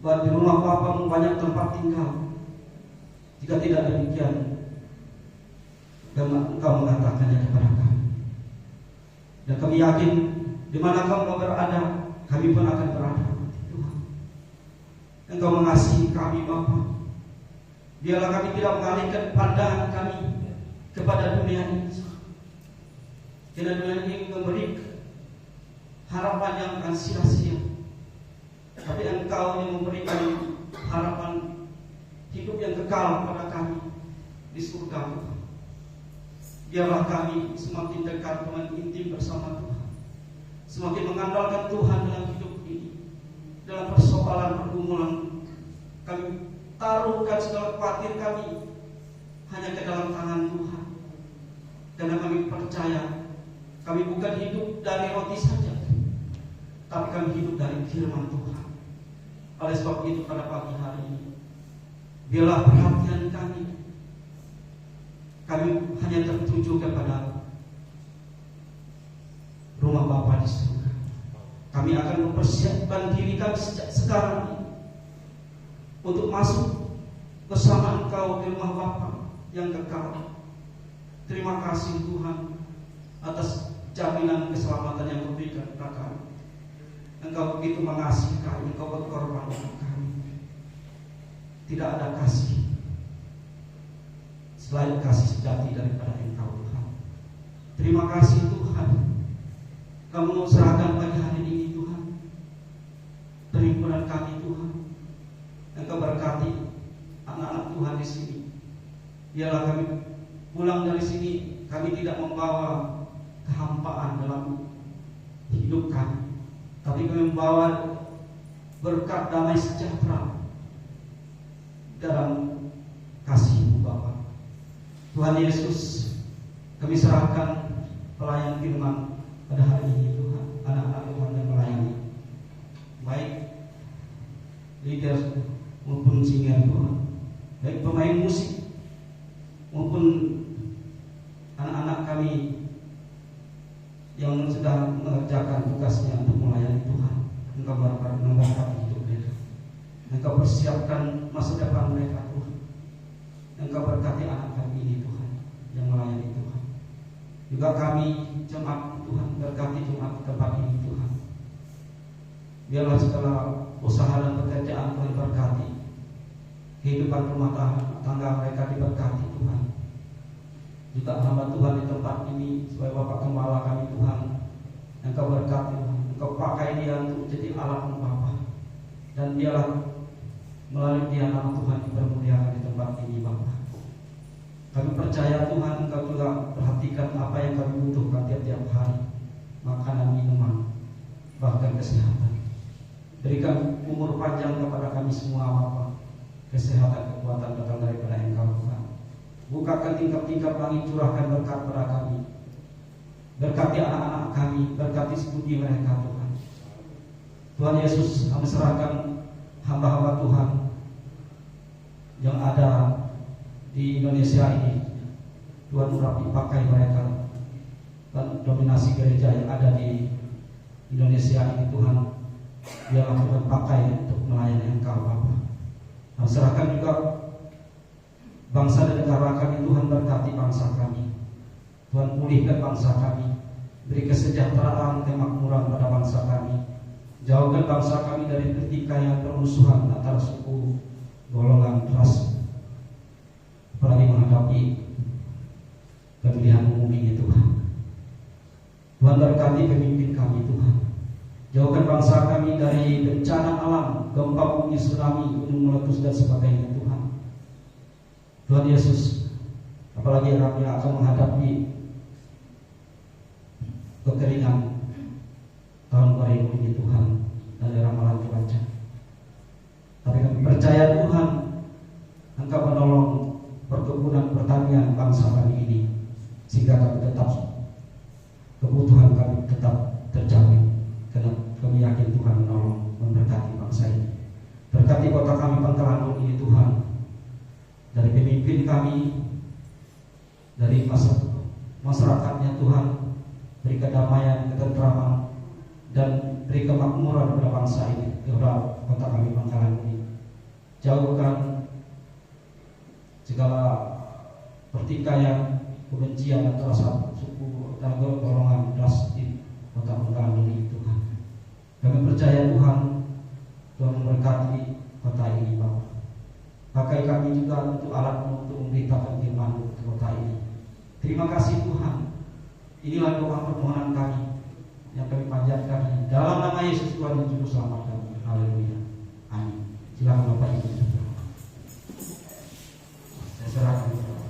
bahwa di rumah Bapamu banyak tempat tinggal. Jika tidak demikian, dan Engkau mengatakannya kepada kami, dan kami yakin di mana Engkau berada, kami pun akan berada. Tuhan, Engkau mengasihi kami Bapa. Biarlah kami tidak mengalihkan pandangan kami kepada dunia ini, karena dunia ini memberi harapan yang akan sia-sia, tapi Engkau yang memberikan harapan hidup yang kekal kepada kami di surga. Biarlah kami semakin dekat dengan intim bersama Tuhan, semakin mengandalkan Tuhan dalam hidup ini. Dalam persoalan pergumulan, kami taruhkan segala khawatir kami hanya ke dalam tangan Tuhan, karena kami percaya kami bukan hidup dari roti saja, tapi kami hidup dari firman Tuhan. Oleh sebab itu pada pagi hari ini, biarlah perhatian kami hanya tertuju kepada rumah Bapa di surga. Kami akan mempersiapkan diri kami sejak sekarang ini untuk masuk bersama Engkau di rumah Bapa yang kekal. Terima kasih Tuhan atas jaminan keselamatan yang Kau berikan kepada kami. Engkau begitu mengasihi kami, Engkau berkorban untuk kami. Tidak ada kasih selain kasih sejati daripada Engkau Tuhan. Terima kasih Tuhan, Kamu serahkan pagi hari ini Tuhan perhimpunan kami Tuhan. Engkau berkati anak-anak Tuhan di sini. Biarlah kami pulang dari sini, kami tidak membawa kehampaan dalam hidup kami, tapi kami membawa berkat damai sejahtera dalam kasih-Mu Bapa. Tuhan Yesus, kami serahkan pelayan firman pada hari ini Tuhan, anak-anak Tuhan yang melayani, baik leader maupun singer Tuhan, baik pemain musik maupun anak-anak kami yang sedang mengerjakan tugasnya untuk melayani Tuhan. Engkau memberkati hidup mereka, Engkau persiapkan masa depan mereka Tuhan. Engkau berkati anak kami ini Tuhan yang melayani Tuhan. Juga kami jemaat Tuhan, berkati jemaat tempat ini Tuhan. Biarlah segala usaha dan pekerjaan Tuhan berkati, kehidupan rumah tangga mereka diberkati Tuhan. Juga hamba Tuhan di tempat ini, supaya Bapak Gembala kami Tuhan, Engkau berkati, Engkau pakai dia untuk jadi alat Bapa, dan biarlah melalui dia nama Tuhan dipermuliakan di tempat ini Bapa. Kami percaya Tuhan, Engkau juga perhatikan apa yang kami butuhkan tiap-tiap hari, makanan, minuman, bahkan kesehatan. Berikan umur panjang kepada kami semua Bapa. Kesehatan, kekuatan datang daripada Engkau Tuhan. Bukakan tingkap-tingkap langit, curahkan berkat pada kami. Berkati anak-anak kami, berkati studi mereka Tuhan. Tuhan Yesus, kami serahkan hamba-hamba Tuhan yang ada di Indonesia ini. Tuhan urapi pakai mereka, dan dominasi gereja yang ada di Indonesia ini Tuhan, biarlah Tuhan pakai untuk melayani Engkau Bapa. Dan serahkan juga bangsa dan negara kami Tuhan, berkati bangsa kami Tuhan, pulihkan bangsa kami, beri kesejahteraan, kemakmuran pada bangsa kami. Jauhkan bangsa kami dari pertikaian, permusuhan antara suku, golongan, ras, apalagi menghadapi pemilihan umum ini Tuhan. Tuhan berkati pemimpin kami Tuhan. Jauhkan bangsa kami dari bencana alam, gempa bumi, tsunami, gunung meletus dan sebagainya Tuhan. Tuhan Yesus, apalagi kami akan menghadapi kekeringan tahun 2000 ini Tuhan, dari ramalan cuaca. Tapi kami percaya Tuhan, perekonomian bangsa kami ini, sehingga kami tetap kebutuhan kami tetap terjamin, karena kami yakin Tuhan menolong, memberkati bangsa ini. Berkati kota kami Pangkalan ini Tuhan, dari pemimpin kami, dari masyarakatnya Tuhan, beri kedamaian, ketentraman, dan beri kemakmuran kepada bangsa ini, kepada kota kami Pangkalan ini. Jauhkan segala pertikaian, kebencian antara suku dan golongan ras di kota Pangkalan ini Tuhan. Kami percaya Tuhan memberkati kota ini Bapak. Pakai kami juga untuk alat untuk memberitakan firman ke kota ini. Terima kasih Tuhan. Inilah doa permohonan kami yang kami panjatkan dalam nama Yesus Tuhan dan Juru Selamat kami. Haleluya. Amin. Silakan Bapak Ibu. Saya serahkan kepada Bapak.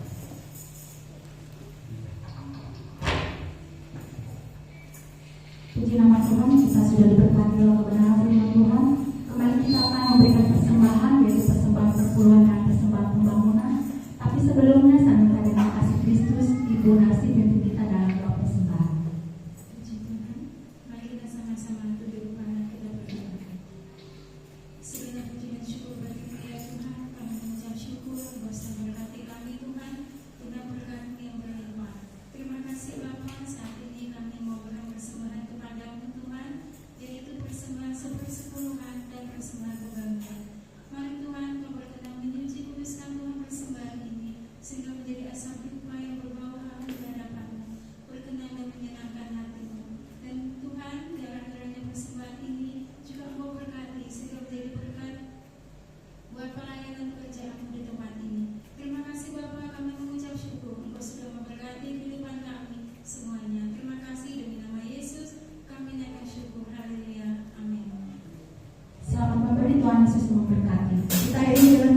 Puji nama Tuhan, kita sudah diberkati oleh kebenaran firman Tuhan. Kembali kita akan memberikan persembahan, yaitu persembahan perpuluhan dan persembahan pembangunan. Tapi sebelumnya saya minta terima kasih Kristus, Ibu Narsi pimpin kita dalam doa persembahan. Puji Tuhan, mari kita sama-sama tunduk kepala kita berdoa. Segala puji dan syukur bagi ya Tuhan, kami mengucap syukur Engkau sudah memberkati kami Tuhan, dengan berkat-Mu yang berlimpah. Terima kasih Bapa, saat ini kami mau berikan persembahan kepadamu Tuhan, yaitu persembahan sepersepuluhan dan persembahan pembangunan. Mari Tuhan, Kau berkenan menyuci kuduskan Tuhan persembahan ini, sehingga menjadi asap dupa yang berbau harum di hadapan-Mu, berkenan dan menyenangkan hati-Mu. Dan Tuhan, biarlah kiranya persembahan ini juga Engkau berkati, sehingga menjadi berkat buat pelayanan pekerjaan-Mu di tempat ini. Terima kasih Bapa, kami mengucap syukur Engkau sudah memberkati kehidupan kami semuanya. Terima kasih demi nama Yesus kami naikkan syukur. Haleluya. Amin. Selamat memberi, Tuhan Yesus memberkati. Kita ini dengan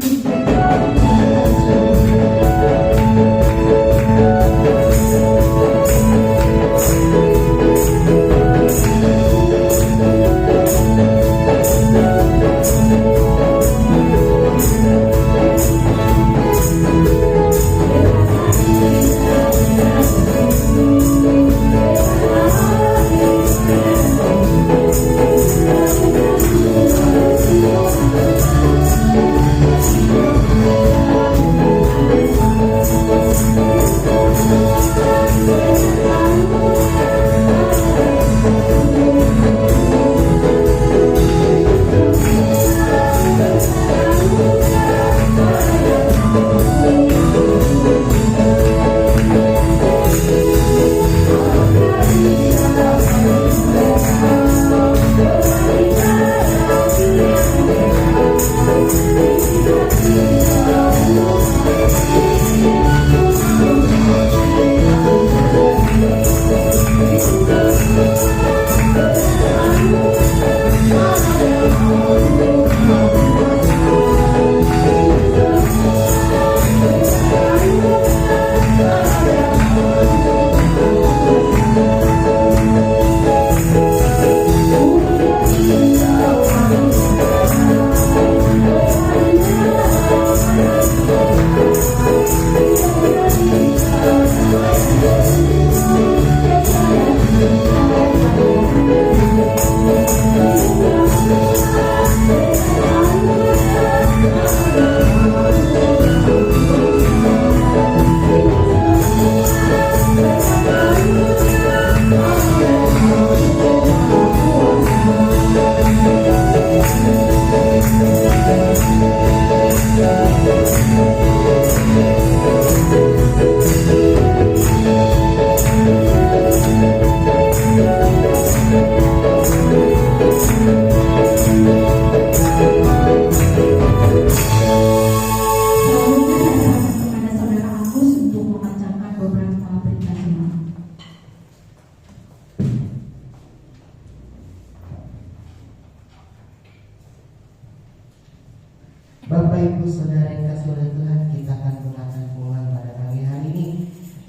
Bapak Ibu Saudara yang kasih oleh Tuhan, kita akan gunakan pengumuman pada pagi hari ini.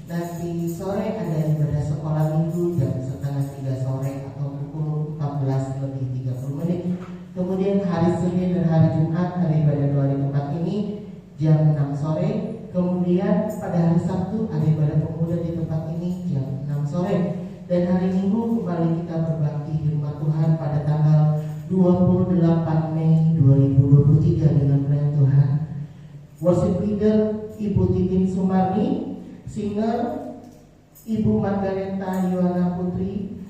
Nanti sore ada ibadah sekolah minggu jam 2:30 sore atau pukul 14:30. Kemudian hari Senin dan hari Jumat ada ibadah doa di tempat ini jam 6 sore. Kemudian pada hari Sabtu ada ibadah pemuda di tempat ini jam 6 sore. Dan hari Minggu kembali kita berbakti di rumah Tuhan pada tanggal 28 Mei 2023 dengan pelayan Tuhan. Worship leader Ibu Titin Sumarni, singer Ibu Margareta Yohana Putri,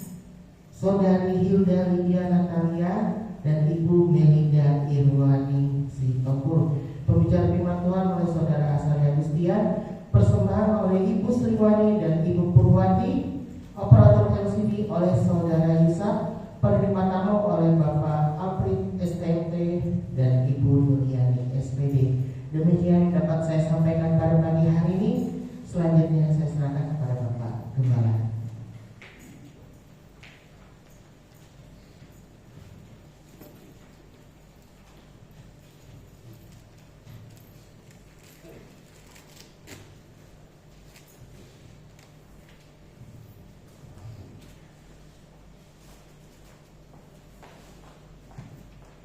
Saudari Hilda Lydia Natalia, dan Ibu Melinda Irwani Sitompul. Pembicara firman Tuhan oleh Saudara Asari Agustian, persembahan oleh Ibu Sriwani dan Ibu Purwati, operator LCD oleh Saudara Yusa, penerima tamu oleh Bapak Aprit STMT dan Ibu Nuriani SPD. Demikian dapat saya sampaikan pada pagi hari ini. Selanjutnya saya serahkan kepada Bapak Gembala.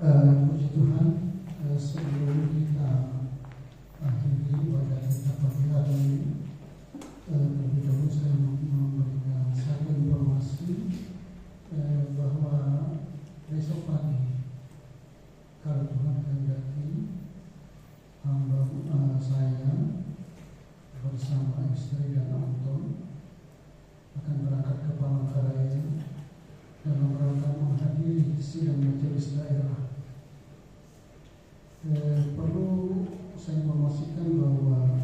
Puji Tuhan, sebelum kita akhiri ibadah kita pagi hari ini, terlebih dahulu saya memberikan satu informasi bahwa besok pagi, kalau Tuhan kehendaki, hamba saya bersama istri dan Anton akan berangkat ke Palangkaraya dalam rangka menghadiri sidang majelis daerah. Perlu saya informasikan bahwa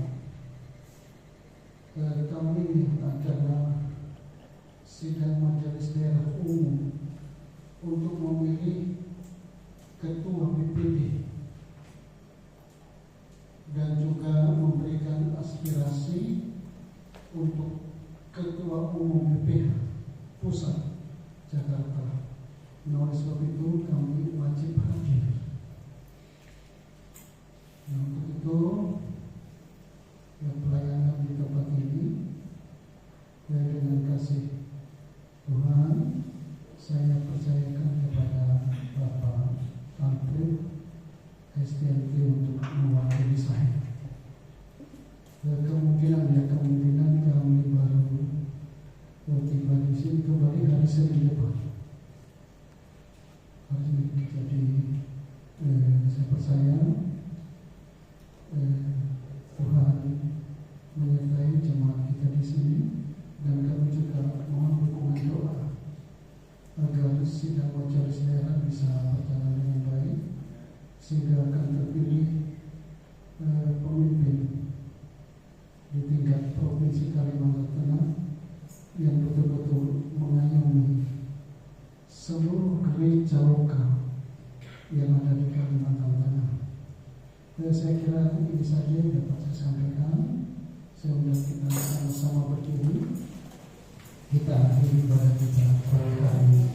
tahun ini adalah sidang majelis daerah umum untuk memilih ketua BPD dan juga memberikan aspirasi untuk ketua umum BPH pusat Jakarta. Nah, oleh sebab itu kami wajib hadir. Nah, untuk itu pelayanan di tempat ini dengan kasih Tuhan saya percayakan kepada Bapak Aprit STMT untuk mewakili saya. Kemungkinan kami baru tiba di sini kembali hari Senin depan. Jadi saya percaya Tuhan menyertai jemaat kita di sini, dan kami juga mohon dukungan doa agar sidang majelis daerah bisa berjalan dengan baik sehingga akan terpilih pemimpin di tingkat provinsi Kalimantan Tengah yang betul-betul mengayomi seluruh gereja lokal yang ada di Kalimantan Tengah. Saya kira ini saja yang dapat saya sampaikan. Sehingga kita sama-sama berdiri, kita akhiri ibadah kita pada hari ini.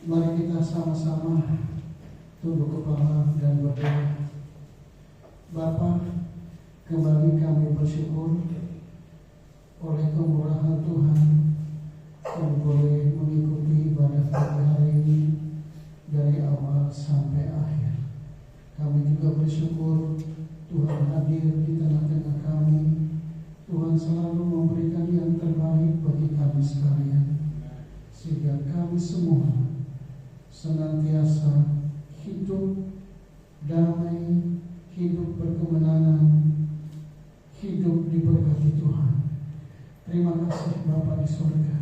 Mari kita sama-sama tunduk kepala dan berdoa. Bapa, kembali kami bersyukur oleh kemurahan Tuhan yang boleh mengikuti ibadah pada hari ini dari awal sampai akhir. Kami juga bersyukur Tuhan hadir di tengah-tengah kami. Tuhan selalu memberikan yang terbaik bagi kami sekalian, sehingga kami semua senantiasa hidup damai, hidup berkemenangan, hidup diberkati Tuhan. Terima kasih Bapa di surga.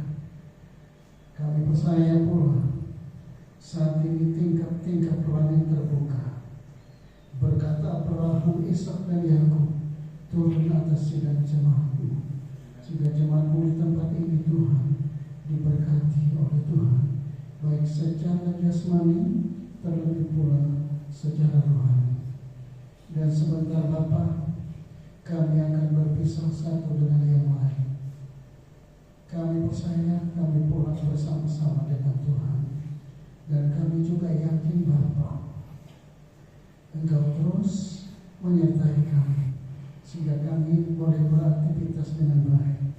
Kami percaya pula saat ini tingkap-tingkap langit terbuka. Berkat Abraham, Ishak dan Yakub turun atas sidang jemaat-Mu, sehingga jemaat-Mu di tempat ini Tuhan diberkati oleh Tuhan, baik secara jasmani terlebih pula secara rohani. Dan sebentar Bapa, kami akan berpisah satu dengan yang lain. Kami percaya kami pulang bersama-sama dengan Tuhan, dan kami juga yakin Bapa, Engkau terus menyertai kami sehingga kami boleh beraktivitas dengan baik,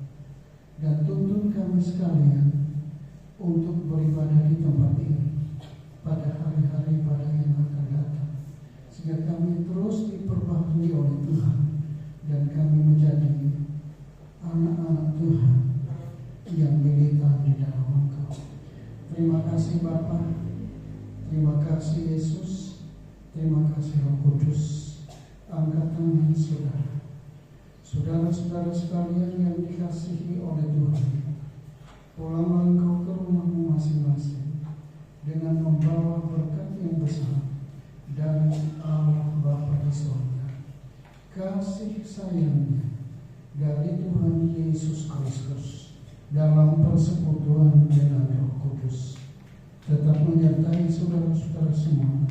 dan tuntun kami sekalian untuk beribadah di tempat ini pada hari-hari ibadah yang akan datang, sehingga kami terus diperbaharui oleh Tuhan Bapa, terima kasih Yesus, terima kasih Roh Kudus. Angkat tangan saudara, saudara-saudara sekalian yang dikasihi oleh Tuhan. Pulanglah engkau ke rumahmu masing-masing dengan membawa berkat yang besar dari Allah Bapa di surga, kasih sayangnya dari Tuhan Yesus Kristus dalam persekutuan dengan Roh Kudus tetap menyertai saudara-saudara semua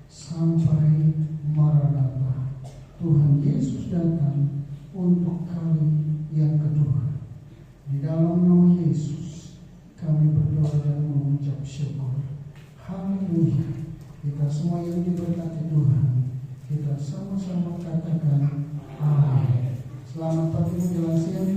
sampai Maranatha, Tuhan Yesus datang untuk kali yang kedua. Di dalam nama Yesus kami berdoa dan mengucap syukur. Haleluya. Kita semua yang diberkati Tuhan, kita sama-sama katakan amin. Selamat pagi menjelang siang.